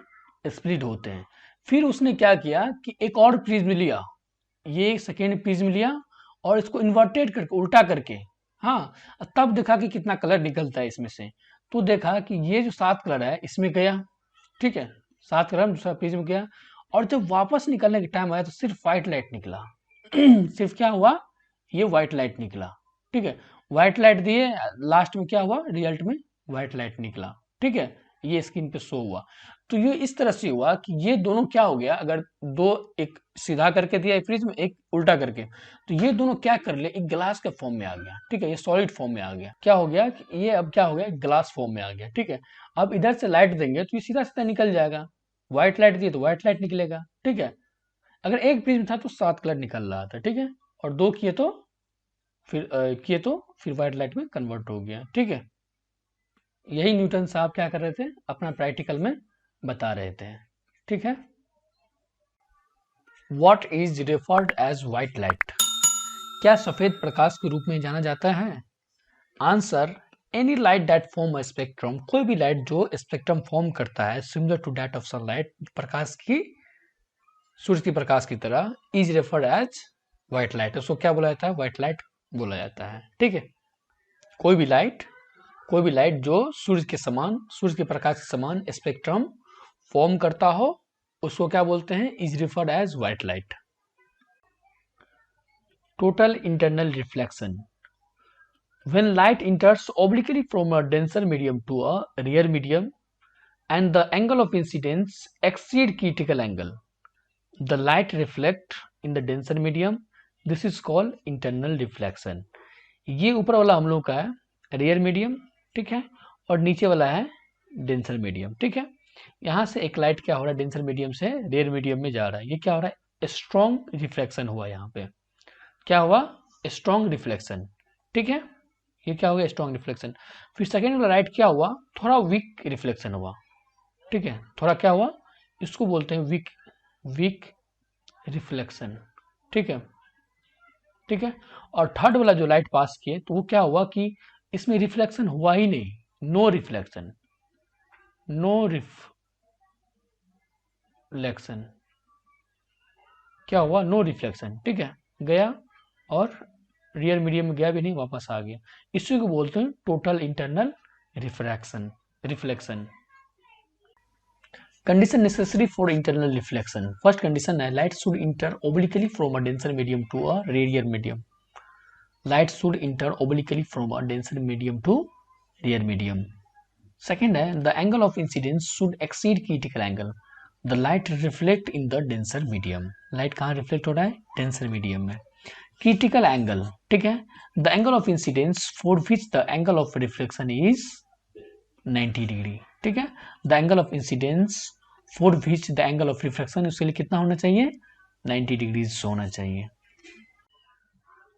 स्प्लिट होते हैं। फिर उसने क्या किया कि एक और प्रिज्म लिया, ये सेकेंड प्रिज्म लिया और इसको इन्वर्टेड करके उल्टा करके, हाँ, तब देखा कि कितना कलर निकलता है इसमें से। तो देखा कि ये जो 7 कलर है इसमें गया, ठीक है, 7 कलर दूसरा प्रिज्म गया और जब वापस निकलने का टाइम आया तो सिर्फ व्हाइट लाइट निकला। सिर्फ क्या हुआ, ये व्हाइट लाइट निकला, ठीक है। व्हाइट लाइट दिए, लास्ट में क्या हुआ, रिजल्ट में व्हाइट लाइट निकला, ठीक है। ये स्क्रीन पे शो हुआ। तो ये इस तरह से हुआ कि ये दोनों क्या हो गया, अगर दो, एक सीधा करके दिया एक प्रिज्म, एक उल्टा करके, तो ये दोनों क्या कर ले, एक ग्लास के फॉर्म में आ गया, ठीक है। ये सॉलिड फॉर्म में आ गया, क्या हो गया कि ये अब क्या हो गया, ग्लास फॉर्म में आ गया, ठीक है। अब इधर से लाइट देंगे तो ये सीधा सीधा निकल जाएगा, व्हाइट लाइट दिए तो व्हाइट लाइट निकलेगा, ठीक है। अगर एक प्रिज्म था तो 7 कलर निकल रहा था, ठीक है, और दो किए तो फिर व्हाइट लाइट में कन्वर्ट हो गया, ठीक है। यही न्यूटन साहब क्या कर रहे थे, अपना प्रैक्टिकल में बता रहे थे, ठीक है। What is referred as white light, क्या सफेद प्रकाश के रूप में जाना जाता है। Answer, any light that form a spectrum, कोई भी लाइट जो स्पेक्ट्रम फॉर्म करता है similar to that of sunlight, प्रकाश की, सूर्य की प्रकाश की तरह, is referred as white light, उसको क्या बोला जाता है, व्हाइट लाइट बोला जाता है, ठीक है। कोई भी लाइट जो सूर्य के समान, सूर्य के प्रकाश के समान स्पेक्ट्रम फॉर्म करता हो उसको क्या बोलते हैं, is referred as white light. Total internal reflection, when light enters obliquely from a denser medium to a rear medium and the angle of incidence exceed critical angle, the light reflect in the denser medium, this is called internal reflection। ये ऊपर वाला हम लोग का है rear medium, ठीक है, और नीचे वाला है डेंसर मीडियम, ठीक है। यहाँ से एक लाइट क्या हो रहा है, डेंसर मीडियम से रियर मीडियम में जा रहा है, ये क्या हो रहा है, स्ट्रॉन्ग रिफ्लेक्शन हुआ, यहाँ पे क्या हुआ, स्ट्रॉन्ग रिफ्लेक्शन, ठीक है, ये क्या हो गया, स्ट्रॉन्ग रिफ्लेक्शन। फिर सेकेंड वाला लाइट क्या हुआ, थोड़ा वीक रिफ्लेक्शन हुआ, ठीक है, थोड़ा क्या हुआ, इसको बोलते हैं वीक रिफ्लेक्शन, ठीक है, ठीक है। और थर्ड वाला जो लाइट पास किए तो वो क्या हुआ कि इसमें रिफ्लेक्शन हुआ ही नहीं, नो रिफ्लेक्शन, क्या हुआ, नो रिफ्लेक्शन, ठीक है, गया और रियर मीडियम में गया भी नहीं, वापस आ गया। इसी को बोलते हैं total internal refraction, reflection. Condition necessary for internal reflection. First condition है light should inter obliquely from a denser medium to a रेडियर medium. Light should inter obliquely from a denser medium to रेडियर medium. Second है the angle of incidence should exceed critical angle. The light reflect in the denser medium. Light कहाँ reflect हो रहा है? Denser medium में। Critical angle, ठीक है, the angle of incidence for which the angle of reflection is 90 degree, ठीक है। The angle of incidence for which the angle of reflection, उसके लिए कितना होना चाहिए? 90 डिग्रीज होना चाहिए।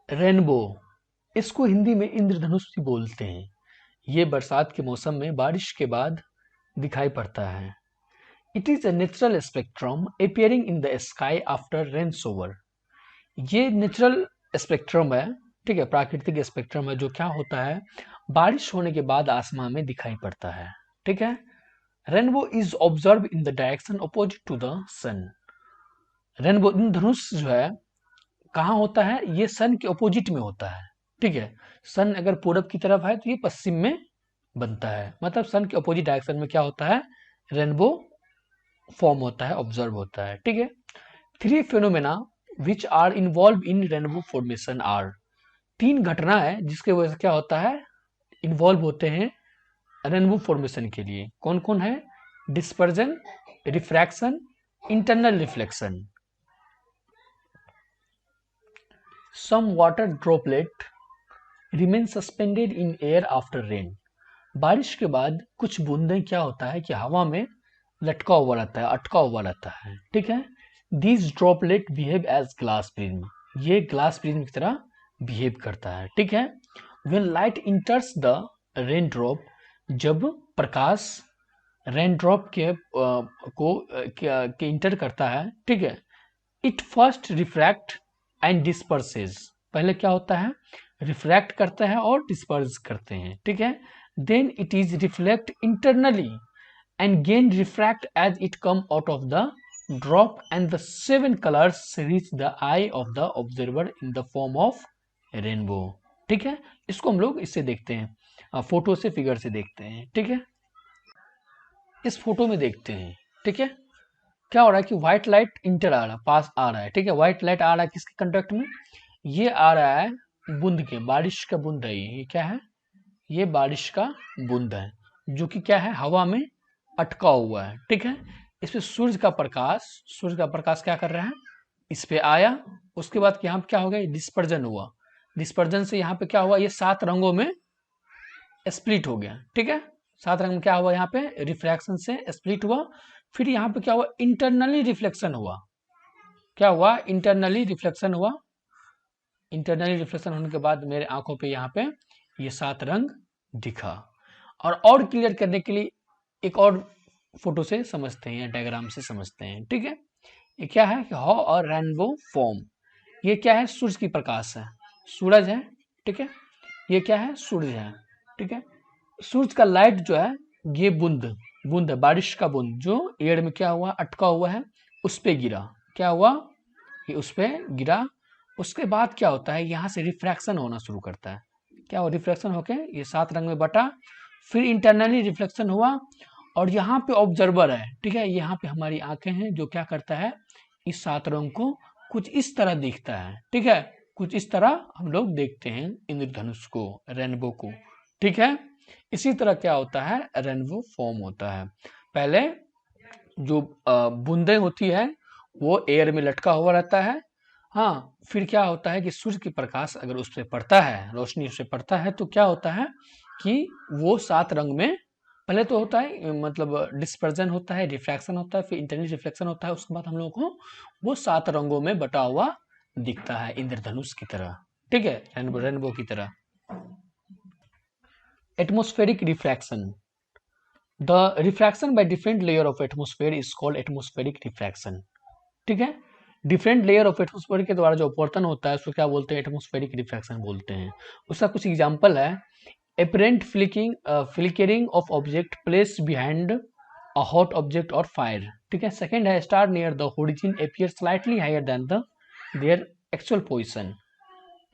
रेनबो, इसको हिंदी में इंद्रधनुष भी बोलते हैं। ये बरसात के मौसम में बारिश के बाद दिखाई पड़ता है। It is a natural spectrum appearing in the sky after rain shower. ये नेचुरल स्पेक्ट्रम है, ठीक है, प्राकृतिक स्पेक्ट्रम है, जो क्या होता है बारिश होने के बाद आसमान में दिखाई पड़ता है, ठीक है। Rainbow is observe in the direction opposite to the sun. Rainbow धनुष जो है कहाँ होता है? ये सन के अपोजिट में होता है, ठीक है। सन अगर पूरब की तरफ है तो ये पश्चिम में बनता है, मतलब सन के अपोजिट डायरेक्शन में क्या होता है? रेनबो फॉर्म होता है, ऑब्जर्व होता है, ठीक है। Three phenomena which are involve in rainbow formation are. तीन घटना है जिसके वजह से क्या होता है? इन्वॉल्व होते हैं रेनबो फॉर्मेशन के लिए। कौन कौन है? Dispersion, refraction, internal reflection. Some water droplet remain suspended in air after rain. बारिश के बाद कुछ बूंदें क्या होता है कि हवा में लटका हुआ रहता है, अटका हुआ रहता है, ठीक है। These droplet behave as glass prism. ये ग्लास प्रिज्म की तरह बिहेव करता है, ठीक है। When light enters the rain drop, जब प्रकाश रेन ड्रॉप के इंटर करता है, ठीक है, it first refract and disperses. पहले क्या होता है? रिफ्रैक्ट करते हैं और डिस्पर्स करते हैं, ठीक है। Then it is reflect internally and gain refract as it come out of the drop, and the seven colors reach the eye of the observer in the form of rainbow, ठीक है। इसको हम लोग इससे देखते हैं, फोटो से, figure से देखते हैं, ठीक है। इस फोटो में देखते हैं, ठीक है, क्या हो रहा है कि व्हाइट लाइट इंटर आ रहा है, पास आ रहा है, ठीक है। व्हाइट लाइट आ रहा है किसके कंडक्ट में? ये आ रहा है बूंद के, बारिश का बूंद है ये क्या है? ये बारिश का बूंद है, जो कि क्या है? हवा में अटका हुआ है, ठीक है। इस पे सूर्य का प्रकाश क्या कर रहा है? इस पे आया, उसके बाद यहाँ पे क्या हो गया? डिस्पर्जन हुआ। डिस्पर्जन से यहाँ पे क्या हुआ? ये 7 रंगों में स्प्लिट हो गया, ठीक है। 7 रंग में क्या हुआ? यहाँ पे रिफ्रैक्शन से स्प्लिट हुआ। फिर यहाँ पे क्या हुआ? इंटरनली रिफ्लेक्शन हुआ। क्या हुआ? इंटरनली रिफ्लेक्शन हुआ। इंटरनली रिफ्लेक्शन होने के बाद मेरे आंखों पे यहाँ पे ये 7 रंग दिखा। और क्लियर करने के लिए एक और फोटो से समझते हैं, डायग्राम से समझते हैं, ठीक है। ये क्या है कि हाउ अ रेनबो फॉर्म। ये क्या है? सूरज की प्रकाश है, सूरज है, ठीक है। ये क्या है? सूरज है, ठीक है। सूरज का लाइट जो है, ये बूंद है, बारिश का बूंद, जो एयर में क्या हुआ? अटका हुआ है, उस पे गिरा। क्या हुआ? ये उस पे गिरा। उसके बाद क्या होता है? यहाँ से रिफ्रैक्शन होना शुरू करता है। क्या हो? रिफ्लेक्शन होके ये 7 रंग में बटा, फिर इंटरनली रिफ्लेक्शन हुआ, और यहाँ पे ऑब्जर्वर है, ठीक है। यहाँ पे हमारी आंखें हैं, जो क्या करता है? इस 7 रंग को कुछ इस तरह दिखता है, ठीक है। कुछ इस तरह हम लोग देखते हैं इंद्रधनुष को, रेनबो को, ठीक है। इसी तरह क्या होता है? रेनबो फॉर्म होता है। पहले जो बूंदें होती है वो एयर में लटका हुआ रहता है, हाँ। फिर क्या होता है कि सूर्य की प्रकाश अगर उस पर पड़ता है, रोशनी उस पर पड़ता है, तो क्या होता है कि वो 7 रंग में पहले तो होता है, मतलब डिस्पर्जन होता है, रिफ्रैक्शन होता है, फिर इंटरनल रिफ्लेक्शन होता है। उसके बाद हम लोगों को वो 7 रंगों में बटा हुआ दिखता है, इंद्रधनुष की तरह, ठीक है, रेनबो की तरह। Atmospheric refraction. The refraction by different layer of atmosphere is called atmospheric refraction, ठीक है। डिफरेंट लेयर ऑफ एटमॉस्फेयर के द्वारा जो अपवर्तन होता है उसको क्या बोलते हैं? एटमॉस्फेरिक रिफ्रैक्शन बोलते हैं। उसका कुछ एग्जांपल है, apparent flickering of object placed behind a hot object or fire, ठीक है। सेकंड है star near the origin appears slightly higher than their actual position,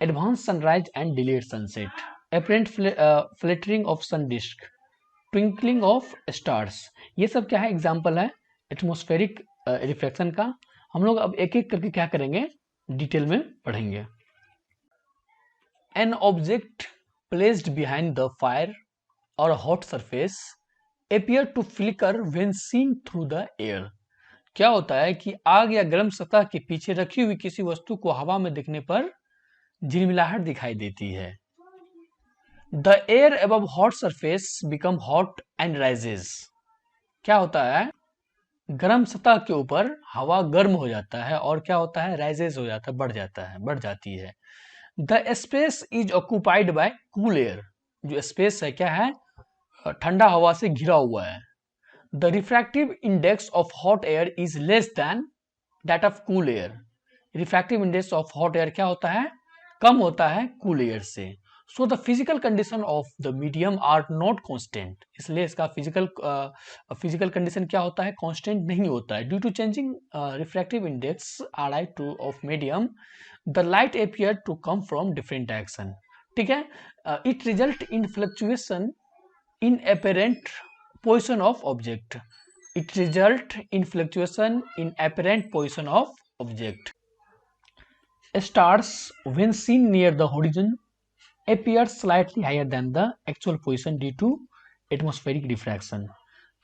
advanced sunrise and delayed sunset, apparent fluttering of sun disk, twinkling of stars. ये सब क्या है, example है atmospheric reflection का। हम लोग अब एक एक करके क्या करेंगे, डिटेल में पढ़ेंगे। An object placed behind the fire और hot surface appear to flicker when seen through the air। क्या होता है कि आग या गर्म सतह के पीछे रखी हुई किसी वस्तु को हवा में देखने पर झिलमिलाहट दिखाई देती है। The air above hot surface become hot and rises। क्या होता है, गर्म सतह के ऊपर हवा गर्म हो जाता है और क्या होता है, राइजेज हो जाता है, बढ़ जाता है, बढ़ जाती है। The space is occupied by cool air. जो स्पेस है क्या है, ठंडा हवा से घिरा हुआ है। The refractive index of hot air is less than that of cool air. Refractive index of hot air क्या होता है, कम होता है कूल एयर से। So the physical condition of the medium are not constant. इसलिए इसका फिजिकल कंडीशन क्या होता है, कांस्टेंट नहीं होता है। Due to changing refractive index RI to of medium the light appear to come from different direction. ठीक है, it result in fluctuation in apparent position of object। It result in fluctuation in apparent position of object। Stars when seen near the horizon appear slightly higher than the actual position due to atmospheric diffraction।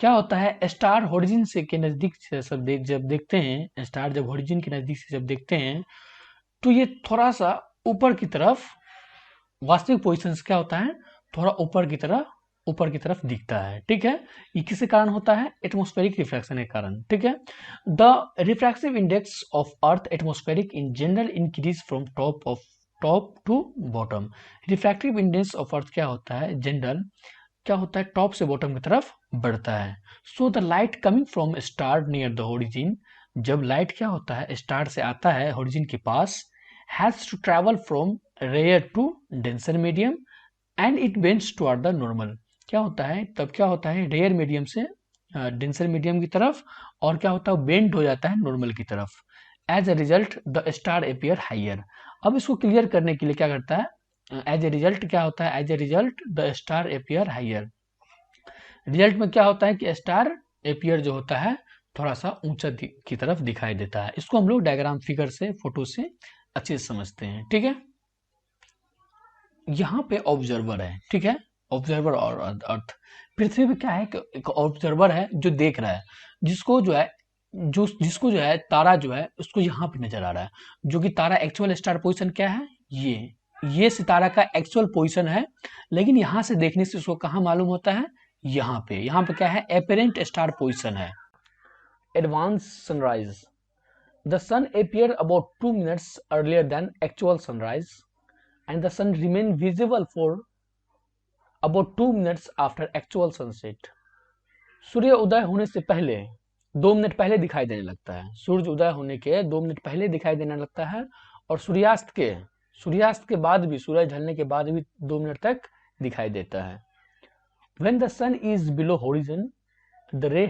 क्या होता है, star होरिजिन से के नजदीक से जब देखते हैं, स्टार जब होरिजिन के नजदीक से जब देखते हैं तो ये थोड़ा सा ऊपर की तरफ, वास्तविक पोजिशन क्या होता है, थोड़ा ऊपर की तरफ दिखता है। ठीक है, ये किसके कारण होता है, एटमॉस्फेरिक रिफ्रैक्शन के कारण। ठीक है, the refractive index of earth atmospheric in general increase from top to bottom. Refractive index of earth क्या होता है, जनरल क्या होता है, टॉप से बॉटम की तरफ बढ़ता है। So the light coming from star near the origin, जब लाइट क्या होता है, स्टार से आता है ओरिजिन के पास, has to travel from rare to denser medium and it bends toward the normal. क्या होता है, तब क्या होता है, रेयर मीडियम से डेंसर मीडियम की तरफ, और क्या होता है, बेंड हो जाता है नॉर्मल की तरफ। As a result the star appear higher. अब इसको क्लियर करने के लिए क्या करता है, एज ए रिजल्ट क्या होता है, as a result the star appear higher. Result में क्या होता है कि स्टार अपीयर जो होता है थोड़ा सा ऊंचा की तरफ दिखाई देता है। इसको हम लोग डायग्राम फिगर से, फोटो से अच्छे से समझते हैं। ठीक है, यहाँ पे ऑब्जर्वर है। ठीक है, ऑब्जर्वर और अर्थ, पृथ्वी पे क्या है, एक ऑब्जर्वर है जो देख रहा है, जिसको जो है तारा जो है उसको यहाँ पे नजर आ रहा है, जो कि तारा एक्चुअल स्टार पोजीशन क्या है, ये सितारा का एक्चुअल पोजीशन है। लेकिन यहाँ से देखने से उसको कहाँ मालूम होता है, यहाँ पे क्या है, एपरेंट स्टार पोजीशन है। Advance sunrise, the sun appear about 2 minutes earlier than actual sunrise and the sun remain visible for about 2 minutes after actual sunset। सूर्य उदय होने से पहले 2 मिनट पहले दिखाई देने लगता है। सूर्य उदय होने के 2 मिनट पहले दिखाई देने लगता है, और सूर्यास्त के बाद भी, सूरज ढलने के बाद भी 2 मिनट तक दिखाई देता है। When the sun is below horizon, the ray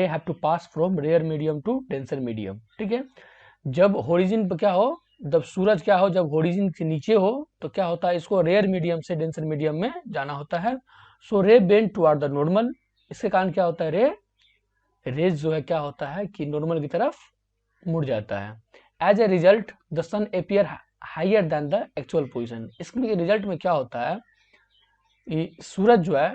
have to pass from rare medium to denser medium। ठीक है, जब होरिजिन पर क्या हो, जब सूरज क्या हो, जब होरिजिन से नीचे हो तो क्या होता है, इसको रेयर मीडियम से डेंसर मीडियम में जाना होता है। सो रे बेंड टुवर्ड द नॉर्मल। इसके कारण क्या होता है, रेज जो है क्या होता है कि नॉर्मल की तरफ मुड़ जाता है। As a result the sun appear higher than the actual position. इसके रिजल्ट में क्या होता है, सूरज जो है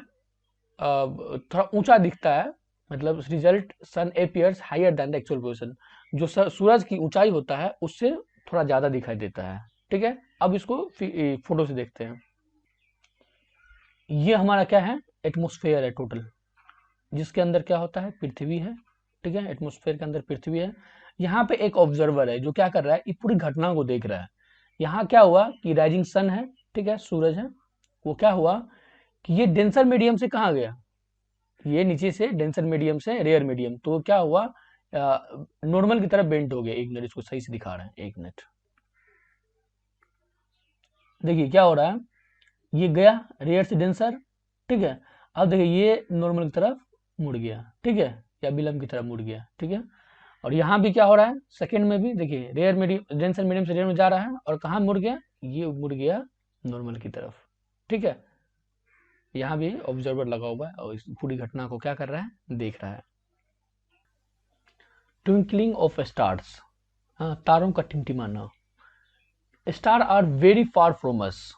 थोड़ा ऊंचा दिखता है, मतलब result sun appears higher than the actual position. जो सूरज की ऊंचाई होता है उससे थोड़ा ज्यादा दिखाई देता है। ठीक है, अब इसको फोटो से देखते हैं। ये हमारा क्या है, एटमॉस्फेयर है टोटल, जिसके अंदर क्या होता है, पृथ्वी है। ठीक है, एटमॉस्फेयर के अंदर पृथ्वी है। यहाँ पे एक ऑब्जर्वर है जो क्या कर रहा है, पूरी घटना को देख रहा है। यहाँ क्या हुआ कि राइजिंग सन है, ठीक है, सूरज है, वो क्या हुआ कि ये डेंसर मीडियम से कहाँ गया, ये नीचे से डेंसर मीडियम से रेयर मीडियम, तो क्या हुआ, नॉर्मल की तरफ बेंट हो गया। एक मिनट, इसको सही से दिखा रहे हैं, एक मिनट। देखिए क्या हो रहा है, ये गया रेयर से डेंसर। ठीक है, अब देखिए ये नॉर्मल की तरफ मुड़ गया। ठीक है, या विलंब की तरफ मुड़ गया। ठीक है, और यहाँ भी क्या हो रहा है, सेकंड में भी देखिए रेयर मीडियम, डेंसर मीडियम से रेयर में जा रहा है, और कहाँ मुड़ गया, ये मुड़ गया नॉर्मल की तरफ। ठीक है, यहाँ भी ऑब्जर्वर लगा हुआ है और इस पूरी घटना को क्या कर रहा है, देख रहा है। ट्विंकलिंग ऑफ स्टार्स, तारों का टिमटिमाना। Star are very far from us,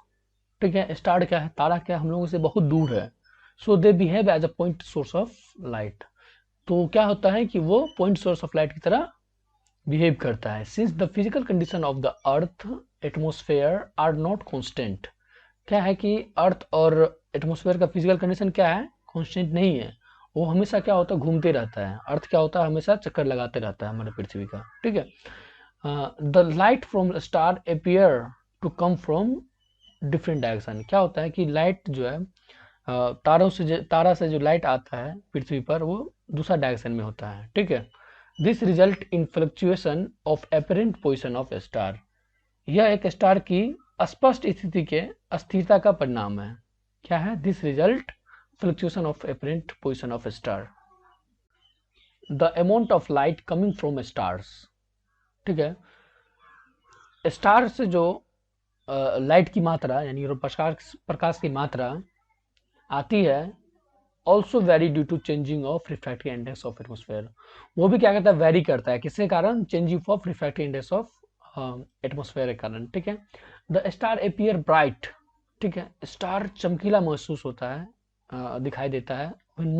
ठीक है। स्टार क्या है, तारा क्या है, हम लोगों से बहुत दूर है। So they behave as a point source of light, तो क्या होता है कि वो पॉइंट सोर्स ऑफ लाइट की तरह बिहेव करता है। Since the physical condition of the earth atmosphere are not constant, क्या है कि अर्थ और एटमोस्फेयर का फिजिकल कंडीशन क्या है, कॉन्स्टेंट नहीं है, वो हमेशा क्या होता है, घूमते रहता है। अर्थ क्या होता है, हमेशा चक्कर लगाते रहता है हमारे पृथ्वी का, ठीक है। The light from star appear to come from different direction, क्या होता है कि लाइट जो है तारा से जो लाइट आता है पृथ्वी पर, वो दूसरा डायरेक्शन में होता है, ठीक है। This result in fluctuation of apparent position of star, यह एक स्टार की स्पष्ट स्थिति के अस्थिरता का परिणाम है। क्या है, this result fluctuation of apparent position of star. The amount of light coming from stars, ठीक है। स्टार से जो लाइट की मात्रा यानी प्रकाश की मात्रा आती है, also vary due to changing of refractive index of atmosphere, वो भी क्या कहता है, वेरी करता है, किसके कारण, changing of refractive index of atmosphere के कारण, ठीक है। द स्टार अपियर ब्राइट, ठीक है, स्टार चमकीला महसूस होता है, दिखाई देता है। When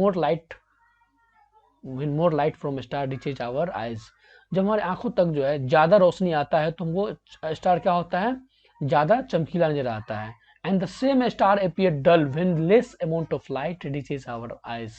more light from star reaches our eyes, जब हमारे आंखों तक जो है ज्यादा रोशनी आता है तो वो स्टार क्या होता है, ज्यादा चमकीला नजर आता है। And the same star appear dull when less amount of light reaches our eyes,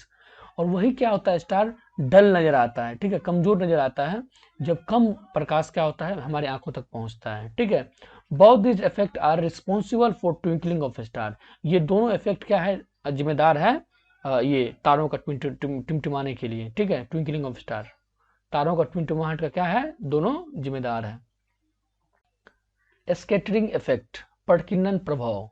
और वही क्या होता है, स्टार डल नजर आता है, ठीक है, कमजोर नजर आता है जब कम प्रकाश क्या होता है, हमारी आंखों तक पहुंचता है, ठीक है। Both this effect are responsible for twinkling of star, ये दोनों इफेक्ट क्या है, जिम्मेदार है ये तारों का टिमटिमाने के लिए, ठीक है। ट्विंकलिंग ऑफ स्टार, तारों का टिमटिमाहट का क्या है, दोनों जिम्मेदार है। स्कैटरिंग इफेक्ट, प्रकीर्णन प्रभाव।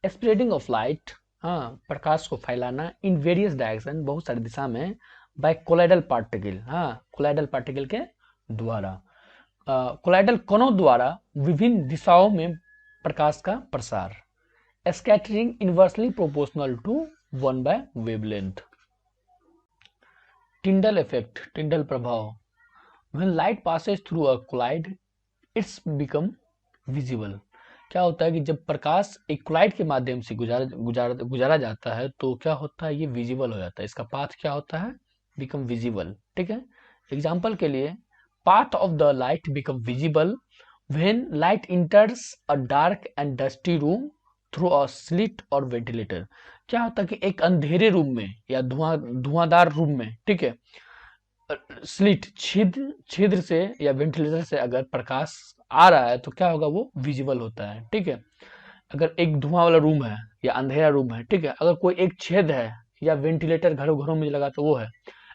स्प्रेडिंग ऑफ लाइट, हाँ, प्रकाश को फैलाना, इन वेरियस डायरेक्शन, बहुत सारी दिशा में, बाय कोलाइडल पार्टिकल, हाँ, कोलाइडल पार्टिकल के द्वारा, कोलाइडल कणों द्वारा विभिन्न दिशाओं में प्रकाश का प्रसार। स्कैटरिंग इनवर्सली प्रोपोर्शनल टू 1/वेवलेंथ। टिंडल इफेक्ट, टिंडल प्रभाव। When light passes through a colloid its become visible, क्या होता है कि जब प्रकाश एक कोलाइड के माध्यम से गुजारा जाता है तो क्या होता है, ये विजिबल हो जाता है, इसका पाथ क्या होता है, बिकम विजिबल, ठीक है। एग्जाम्पल के लिए, path of the light become visible when light इंटर्स a dark and dusty room through a slit और वेंटिलेटर, क्या होता है कि एक अंधेरे रूम में या धुआंधार रूम में, ठीक है, स्लिट छिद्र से या वेंटिलेटर से अगर प्रकाश आ रहा है तो क्या होगा, वो विजिबल होता है, ठीक है। अगर एक धुआं वाला रूम है या अंधेरा रूम है, ठीक है, अगर कोई एक छेद है या वेंटिलेटर घरों घरों में लगा तो वो है,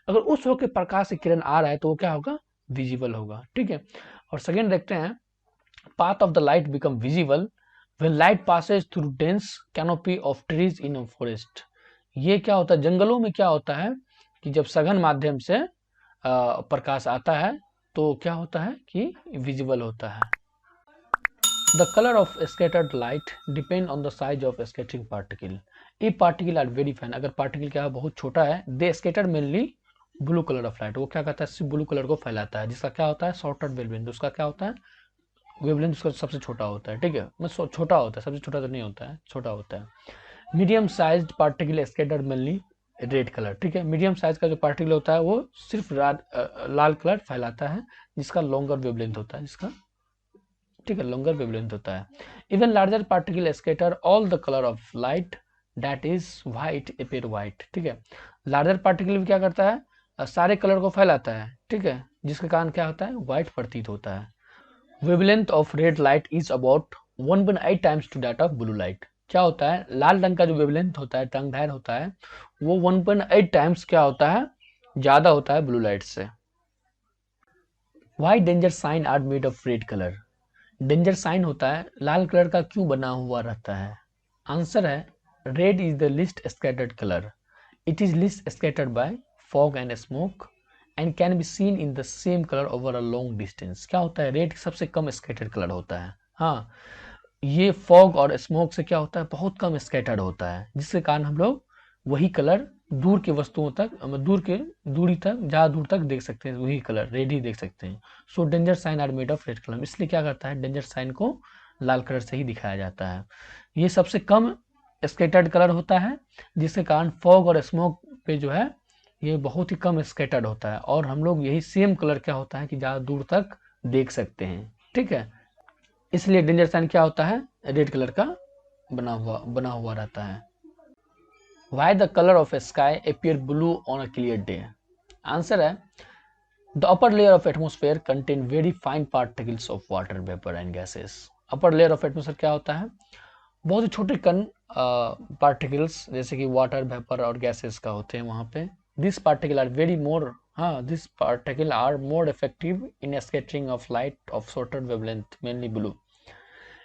अगर उस होके प्रकाश की किरण आ रहा है तो वो क्या होगा, विजिबल होगा, ठीक है। और सेकेंड देखते हैं, path of the light become visible when light passes through dense canopy of trees in a forest, ये क्या होता है, जंगलों में क्या होता है कि जब सघन माध्यम से प्रकाश आता है तो क्या होता है कि विजिबल होता है। The colour of scattered light depend on the size of scattering particle, a particle are very fine, अगर पार्टिकल क्या है, बहुत छोटा है, they scatter mainly blue colour of light, वो क्या करता है, सिर्फ ब्लू कलर को फैलाता है, जिसका क्या होता है, शॉर्टर वेवलेंथ, उसका क्या होता है, वेवलेंथ उसका सबसे छोटा होता है, ठीक है, मतलब छोटा होता है, सबसे छोटा तो नहीं होता है, छोटा होता है। Medium sized particle scattered mainly red colour, ठीक है, मीडियम साइज का जो पार्टिकल होता है वो सिर्फ लाल कलर फैलाता है, जिसका लॉन्गर वेवलेंथ होता है, जिसका, ठीक है, लॉन्गर वेवलेंथ होता है। Even larger particle scatter all the colour of light that is white appear white, ठीक है, लार्जर पार्टिकल भी क्या करता है, सारे कलर को फैलाता है, ठीक है, जिसके कारण क्या होता है, व्हाइट प्रतीत होता है। Wavelength of red light is about 1.8 times to that of blue light, क्या होता है, लाल रंग का जो वेवलेंथ होता है, तरंगदैर्घ्य होता है, वो 1.8 टाइम्स क्या होता है, ज्यादा होता है ब्लू लाइट से। Why danger sign are made of red colour, danger sign होता है लाल कलर का क्यों बना हुआ रहता है, आंसर है, red is the least scattered colour, it is least scattered by fog and smoke and can be seen in the same colour over a long distance, क्या होता है, रेड सबसे कम स्कैटर्ड कलर होता है, हाँ, ये फॉग और स्मोक से क्या होता है, बहुत कम स्कैटर्ड होता है, जिसके कारण हम लोग वही कलर दूर के वस्तुओं तक, दूर के दूरी तक, ज़्यादा दूर तक देख सकते हैं, वही कलर रेड ही देख सकते हैं। So danger sign are made of red colour, इसलिए क्या करता है, डेंजर साइन को लाल कलर से ही दिखाया जाता है। ये सबसे कम स्कैटर्ड कलर होता है, जिसके कारण फॉग और स्मोक पे जो है ये बहुत ही कम स्कैटर्ड होता है, और हम लोग यही सेम कलर क्या होता है कि ज़्यादा दूर तक देख सकते हैं। ठीक है, इसलिए डेंजर साइन क्या होता है, रेड कलर का बना हुआ रहता है। Why the color of a sky appear blue on a clear day? Answer है, the upper layer of atmosphere contain very fine particles of water vapor and gases. upper layer of atmosphere क्या होता है, बहुत ही छोटे कण particles जैसे कि water vapour और गैसेस का होते हैं वहां पे। This particle are very more, हाँ this particle are more effective in scattering of light of shorter wavelength mainly blue.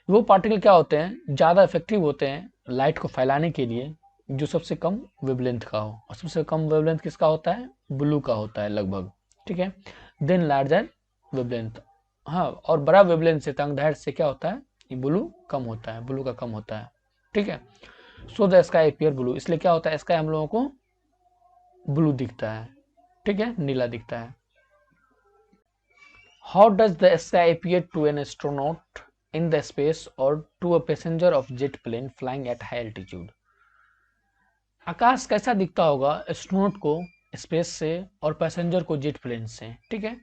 वो पार्टिकल क्या होते हैं, ज़्यादा इफेक्टिव होते हैं लाइट को फैलाने के लिए जो सबसे कम वेवलेंथ का हो, और सबसे कम वेवलेंथ किसका होता है, ब्लू का होता है लगभग। ठीक है, देन लार्जर वेवलेंथ, हाँ और बड़ा वेवलेंथ से तंगधार से क्या होता है, ये ब्लू कम होता है, ब्लू का कम होता है। ठीक है, so the sky appear blue, इसलिए क्या होता है, स्काई हम लोगों को ब्लू दिखता है। ठीक है, नीला दिखता है। How does the sky appear to an astronaut in the space or to a passenger of jet plane flying at high altitude? आकाश कैसा दिखता होगा एस्ट्रोनॉट को स्पेस से और पैसेंजर को जेट प्लेन से। ठीक है,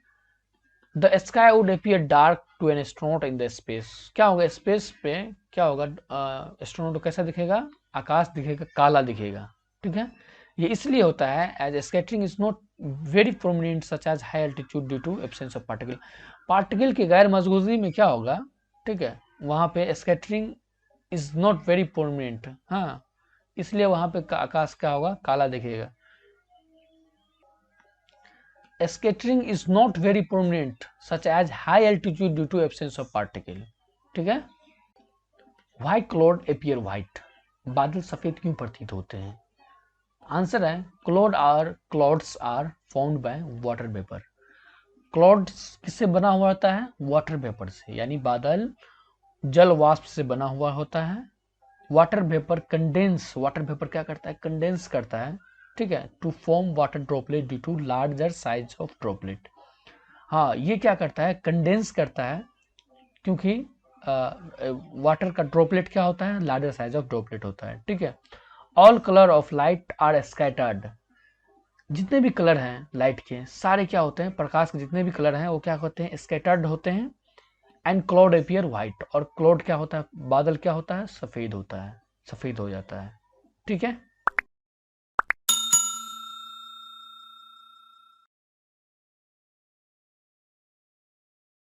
the sky would appear dark to an astronaut in the space, क्या होगा स्पेस पे, क्या होगा एस्ट्रोनॉट को कैसा दिखेगा, आकाश दिखेगा, काला दिखेगा। ठीक है, ये इसलिए होता है as scattering is not very prominent such as high altitude due to absence of particle. Particle की गैर मौजूदगी में क्या होगा, ठीक है, वहां पे scattering is not very prominent, हाँ इसलिए वहां पे आकाश क्या होगा, काला दिखेगा। Scattering is not very prominent such as high altitude due to absence of particle. ठीक है, व्हाई क्लाउड अपीयर व्हाइट, बादल सफेद क्यों प्रतीत होते हैं? आंसर है, clouds are formed by water vapour. Clouds किससे बना हुआ होता है, वाटर वेपर से, यानी बादल जल वाष्प से बना हुआ होता है। Water vapour condense, water vapour क्या करता है, कंडेंस करता है। ठीक है, to form water droplet due to larger size of droplet. हाँ ये क्या करता है, कंडेंस करता है, क्योंकि वाटर का ड्रॉपलेट क्या होता है, लार्जर साइज ऑफ ड्रॉपलेट होता है। ठीक है, all colour of light are scattered, जितने भी कलर हैं लाइट के सारे क्या होते हैं, प्रकाश के जितने भी कलर हैं वो क्या होते हैं, स्कैटर्ड होते हैं। एंड क्लाउड अपीयर व्हाइट, और क्लाउड क्या होता है, बादल क्या होता है, सफेद होता है, सफेद हो जाता है। ठीक है।